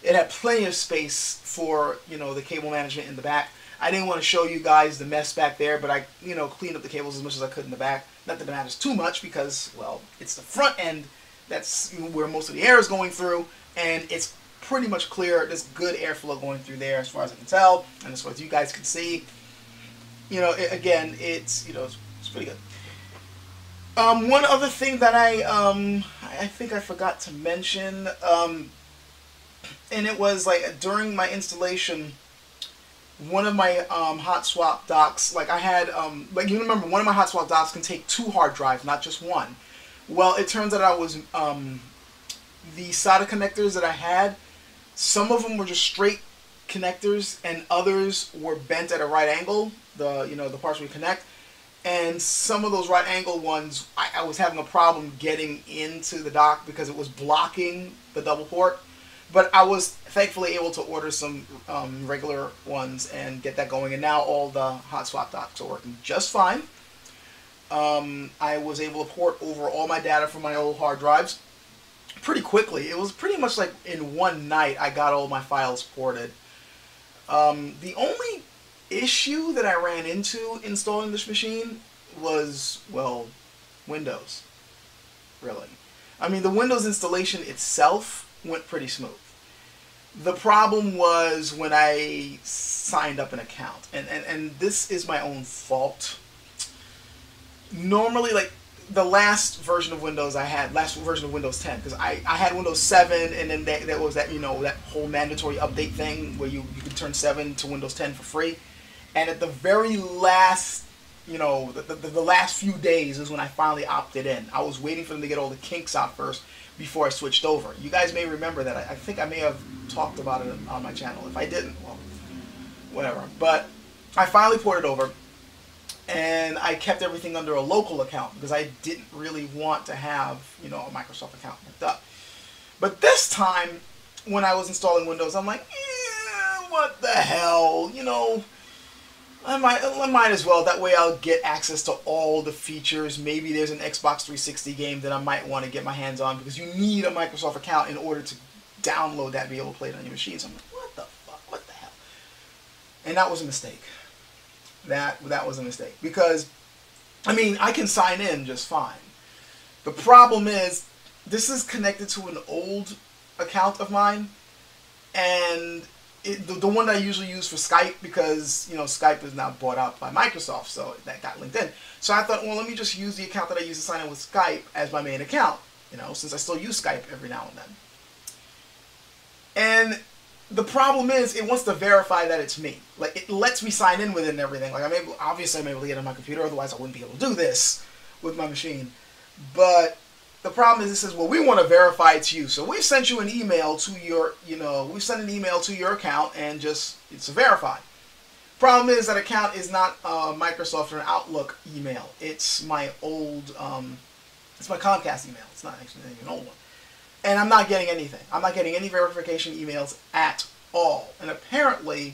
S1: It had plenty of space for, the cable management in the back. I didn't want to show you guys the mess back there, but I, cleaned up the cables as much as I could in the back. Not that it matters too much, because, well, it's the front end that's where most of the air is going through, and it's pretty much clear. There's good airflow going through there, as far as I can tell, and as far as you guys can see. Again, it's, it's pretty good. One other thing that I think I forgot to mention, and it was like during my installation, one of my Hotswap docks, like I had, like you remember, one of my Hotswap docks can take 2 hard drives, not just one. Well, it turns out I was, the SATA connectors that I had, some of them were just straight connectors, and others were bent at a right angle, the parts we connect. And some of those right angle ones, I was having a problem getting into the dock because it was blocking the double port. But I was thankfully able to order some regular ones and get that going. And now all the Hotswap docks are working just fine. I was able to port over all my data from my old hard drives pretty quickly. It was pretty much like in one night I got all my files ported. The only issue that I ran into installing this machine was, well, Windows. Really. I mean, the Windows installation itself went pretty smooth. The problem was when I signed up an account. And this is my own fault. Normally, like, the last version of Windows I had, last version of Windows 10, because I had Windows 7, and then there was that, that whole mandatory update thing where you could turn 7 to Windows 10 for free. And at the very last, the last few days is when I finally opted in. I was waiting for them to get all the kinks out first before I switched over. You guys may remember that. I think I may have talked about it on my channel. If I didn't, well, whatever. But I finally ported over, and I kept everything under a local account because I didn't really want to have, a Microsoft account hooked up. But this time, when I was installing Windows, I'm like, what the hell, I might as well. That way I'll get access to all the features. Maybe there's an Xbox 360 game that I might want to get my hands on, because you need a Microsoft account in order to download that and be able to play it on your machine. So I'm like, what the fuck? What the hell? And that was a mistake. That was a mistake. Because, I mean, I can sign in just fine. The problem is, this is connected to an old account of mine, and the one that I usually use for Skype, because, Skype is now bought out by Microsoft, so that got linked in. So I thought, well, let me just use the account that I use to sign in with Skype as my main account, since I still use Skype every now and then. And the problem is, it wants to verify that it's me. Like, it lets me sign in with it and everything. Like, obviously I'm able to get it on my computer, otherwise I wouldn't be able to do this with my machine. But the problem is, it says, well, we want to verify it's you. So we've sent you an email to your, we've sent an email to your account, and just, it's a verify. Problem is, that account is not Microsoft or an Outlook email. It's my old, it's my Comcast email. It's not actually an old one. And I'm not getting anything. I'm not getting any verification emails at all. And apparently,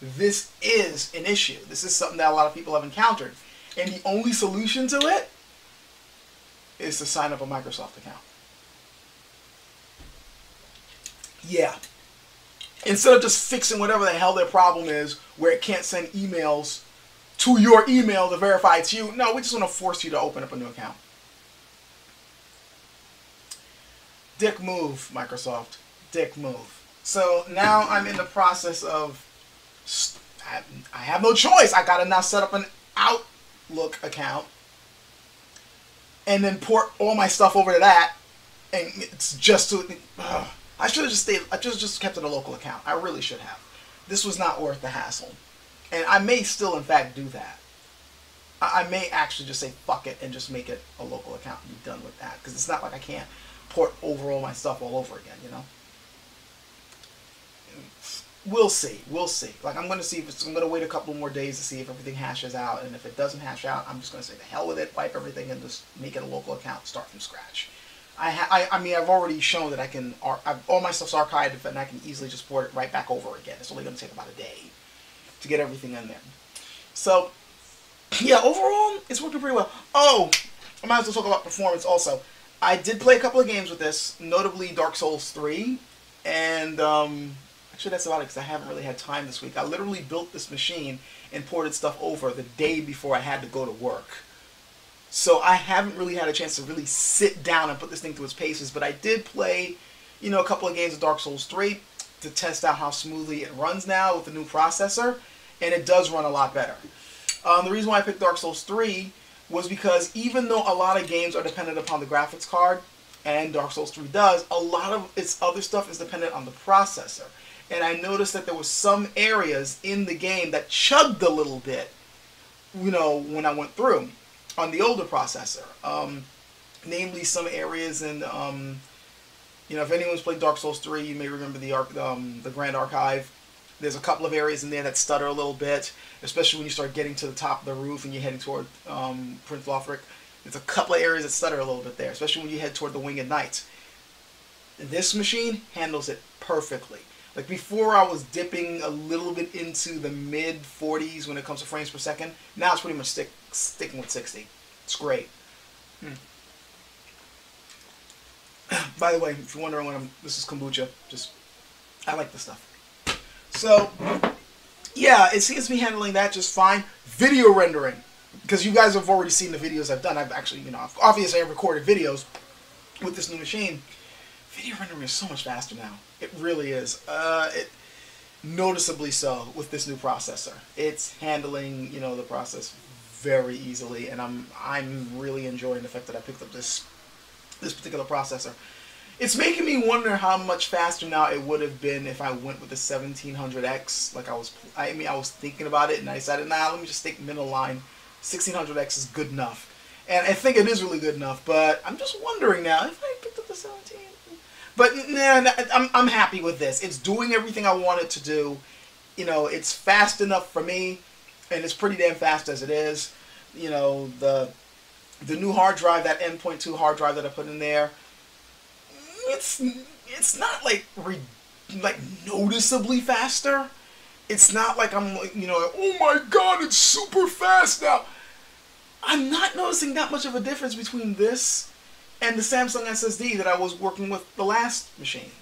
S1: this is an issue. This is something that a lot of people have encountered. And the only solution to it is to sign up a Microsoft account. Yeah. Instead of just fixing whatever the hell their problem is, where it can't send emails to your email to verify it's you, no, we just want to force you to open up a new account. Dick move, Microsoft. Dick move. So now I'm in the process of, I have no choice. I gotta now set up an Outlook account and then port all my stuff over to that, and it's just to, I should have just stayed, I just kept it a local account. I really should have. This was not worth the hassle. And I may still, in fact, do that. I may actually just say, fuck it, and just make it a local account and be done with that. Because it's not like I can't port over all my stuff all over again, we'll see. We'll see. Like, I'm gonna see if it's, I'm gonna wait a couple more days to see if everything hashes out, and if it doesn't hash out, I'm just gonna say the hell with it, wipe everything, and just make it a local account, start from scratch. I mean, I've already shown that I can. All my stuff's archived, and I can easily just port it right back over again. It's only gonna take about a day to get everything in there. So, yeah, overall, it's working pretty well. Oh, I might as well talk about performance also. I did play a couple of games with this, notably Dark Souls 3, and actually that's about it because I haven't really had time this week. I literally built this machine and ported stuff over the day before I had to go to work. So I haven't really had a chance to really sit down and put this thing through its paces, but I did play, you know, a couple of games of Dark Souls 3 to test out how smoothly it runs now with the new processor, and it does run a lot better. The reason why I picked Dark Souls 3 was because even though a lot of games are dependent upon the graphics card, and Dark Souls 3 does, a lot of its other stuff is dependent on the processor. And I noticed that there were some areas in the game that chugged a little bit, you know, when I went through on the older processor. Namely some areas in, you know, if anyone's played Dark Souls 3, you may remember the Grand Archive. There's a couple of areas in there that stutter a little bit, especially when you start getting to the top of the roof and you're heading toward Prince Lothric. There's a couple of areas that stutter a little bit there, especially when you head toward the Winged Knights. This machine handles it perfectly. Like before, I was dipping a little bit into the mid 40s when it comes to frames per second. Now it's pretty much sticking with 60. It's great. By the way, if you're wondering when this is kombucha, I like this stuff. So, yeah, it seems to be handling that just fine. Video rendering, because you guys have already seen the videos I've done. I've actually, you know, obviously I've recorded videos with this new machine. Video rendering is so much faster now. It really is. It noticeably so with this new processor. It's handling, you know, the process very easily, and I'm really enjoying the fact that I picked up this particular processor. It's making me wonder how much faster now it would have been if I went with the 1700X. Like I was thinking about it, and I decided, nah, let me just stick middle line. 1600X is good enough, and I think it is really good enough. But I'm just wondering now if I picked up the 17. But nah, I'm happy with this. It's doing everything I want it to do. You know, it's fast enough for me, and it's pretty damn fast as it is. You know, the new hard drive, that M.2 hard drive that I put in there, it's not like noticeably faster. It's not like I'm like, you know, oh my god, it's super fast now. I'm not noticing that much of a difference between this and the Samsung SSD that I was working with the last machine.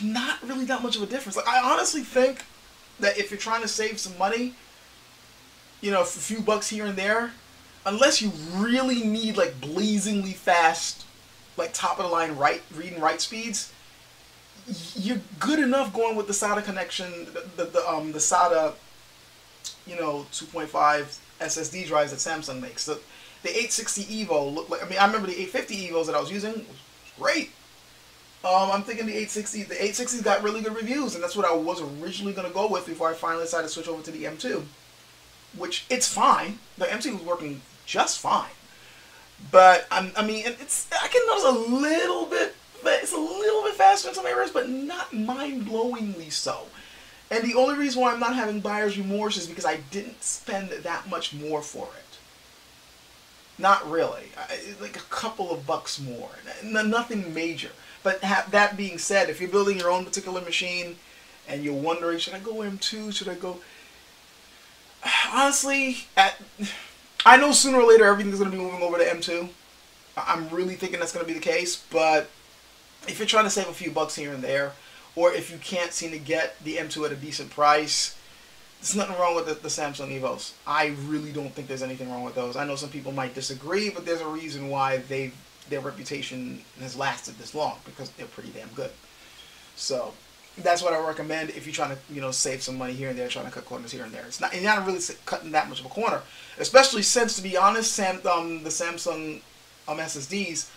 S1: Not really that much of a difference. Like, I honestly think that if you're trying to save some money, you know, for a few bucks here and there, unless you really need like blazingly fast, like top of the line read and write speeds, you're good enough going with the SATA connection, the SATA, you know, 2.5 SSD drives that Samsung makes. The 860 Evo looked like, I mean, I remember the 850 Evos that I was using was great. I'm thinking the 860's got really good reviews, and that's what I was originally going to go with before I finally decided to switch over to the M2. Which, it's fine. The M2 was working just fine. But, I mean, I can notice a little bit, it's a little bit faster in some areas, but not mind-blowingly so. And the only reason why I'm not having buyer's remorse is because I didn't spend that much more for it. Not really. Like a couple of bucks more. Nothing major. But that being said, if you're building your own particular machine and you're wondering, should I go M2? Should I go... Honestly, I know sooner or later everything's going to be moving over to M2. I'm really thinking that's going to be the case. But if you're trying to save a few bucks here and there, or if you can't seem to get the M2 at a decent price, there's nothing wrong with the Samsung Evos. I really don't think there's anything wrong with those. I know some people might disagree, but there's a reason why their reputation has lasted this long, because they're pretty damn good. So that's what I recommend if you're trying to, you know, save some money here and there, trying to cut corners here and there. You're not really cutting that much of a corner, especially since, to be honest, the Samsung SSDs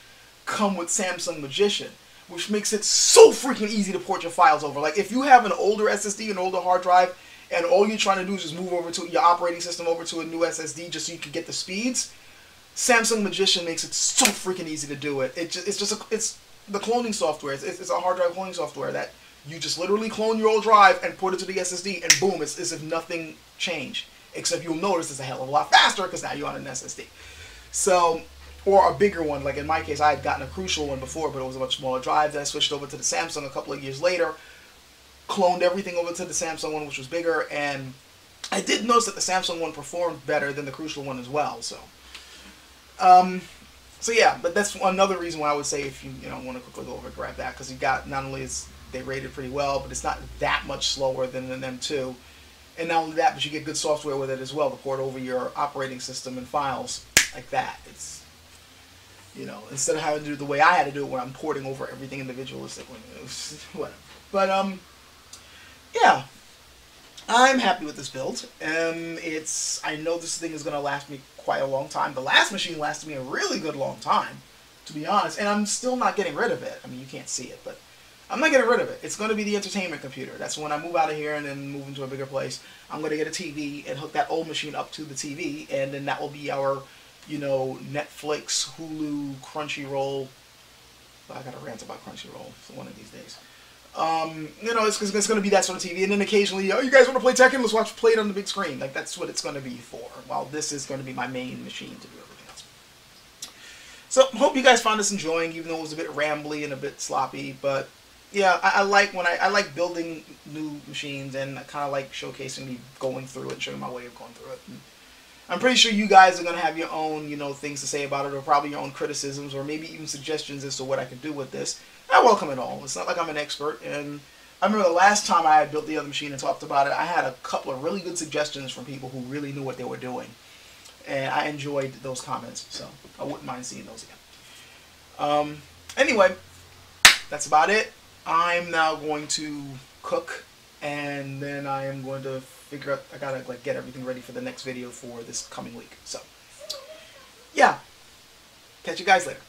S1: come with Samsung Magician, which makes it so freaking easy to port your files over. Like, if you have an older SSD, an older hard drive, and all you're trying to do is just move over to your operating system over to a new SSD just so you can get the speeds, Samsung Magician makes it so freaking easy to do it. It's the cloning software. It's a hard drive cloning software that You just literally clone your old drive and put it to the SSD, and boom, it's as if nothing changed. Except you'll notice it's a hell of a lot faster because now you're on an SSD. So, or a bigger one. Like in my case, I had gotten a Crucial one before, but it was a much smaller drive. Then I switched over to the Samsung a couple of years later, cloned everything over to the Samsung one, which was bigger, and I did notice that the Samsung one performed better than the Crucial one as well. So, so yeah, but that's another reason why I would say if you want to quickly go over and grab that, because you got, not only is they rated pretty well, but it's not that much slower than an M2. And not only that, but you get good software with it as well to port over your operating system and files like that. It's, instead of having to do it the way I had to do it, where I'm porting over everything individualistically. Whatever. But, yeah. I'm happy with this build. I know this thing is going to last me quite a long time. The last machine lasted me a really good long time, to be honest. And I'm still not getting rid of it. I mean, you can't see it, but I'm not getting rid of it. It's going to be the entertainment computer. That's when I move out of here and then move into a bigger place. I'm going to get a TV and hook that old machine up to the TV, and then that will be our, Netflix, Hulu, Crunchyroll. I got to rant about Crunchyroll for one of these days. It's going to be that sort of TV, and then occasionally, oh, you guys want to play Tekken? Let's play it on the big screen. Like, that's what it's going to be for, while this is going to be my main machine to do everything else. So, hope you guys found this enjoying, even though it was a bit rambly and a bit sloppy, but yeah, I like building new machines, and I kind of like showcasing me going through it and showing my way of going through it. And I'm pretty sure you guys are going to have your own, things to say about it, or probably your own criticisms, or maybe even suggestions as to what I could do with this. I welcome it all. It's not like I'm an expert, and I remember the last time I had built the other machine and talked about it, I had a couple of really good suggestions from people who really knew what they were doing, and I enjoyed those comments, so I wouldn't mind seeing those again. Anyway, that's about it. I'm now going to cook, and then I am going to figure out, I gotta get everything ready for the next video for this coming week. So, yeah. Catch you guys later.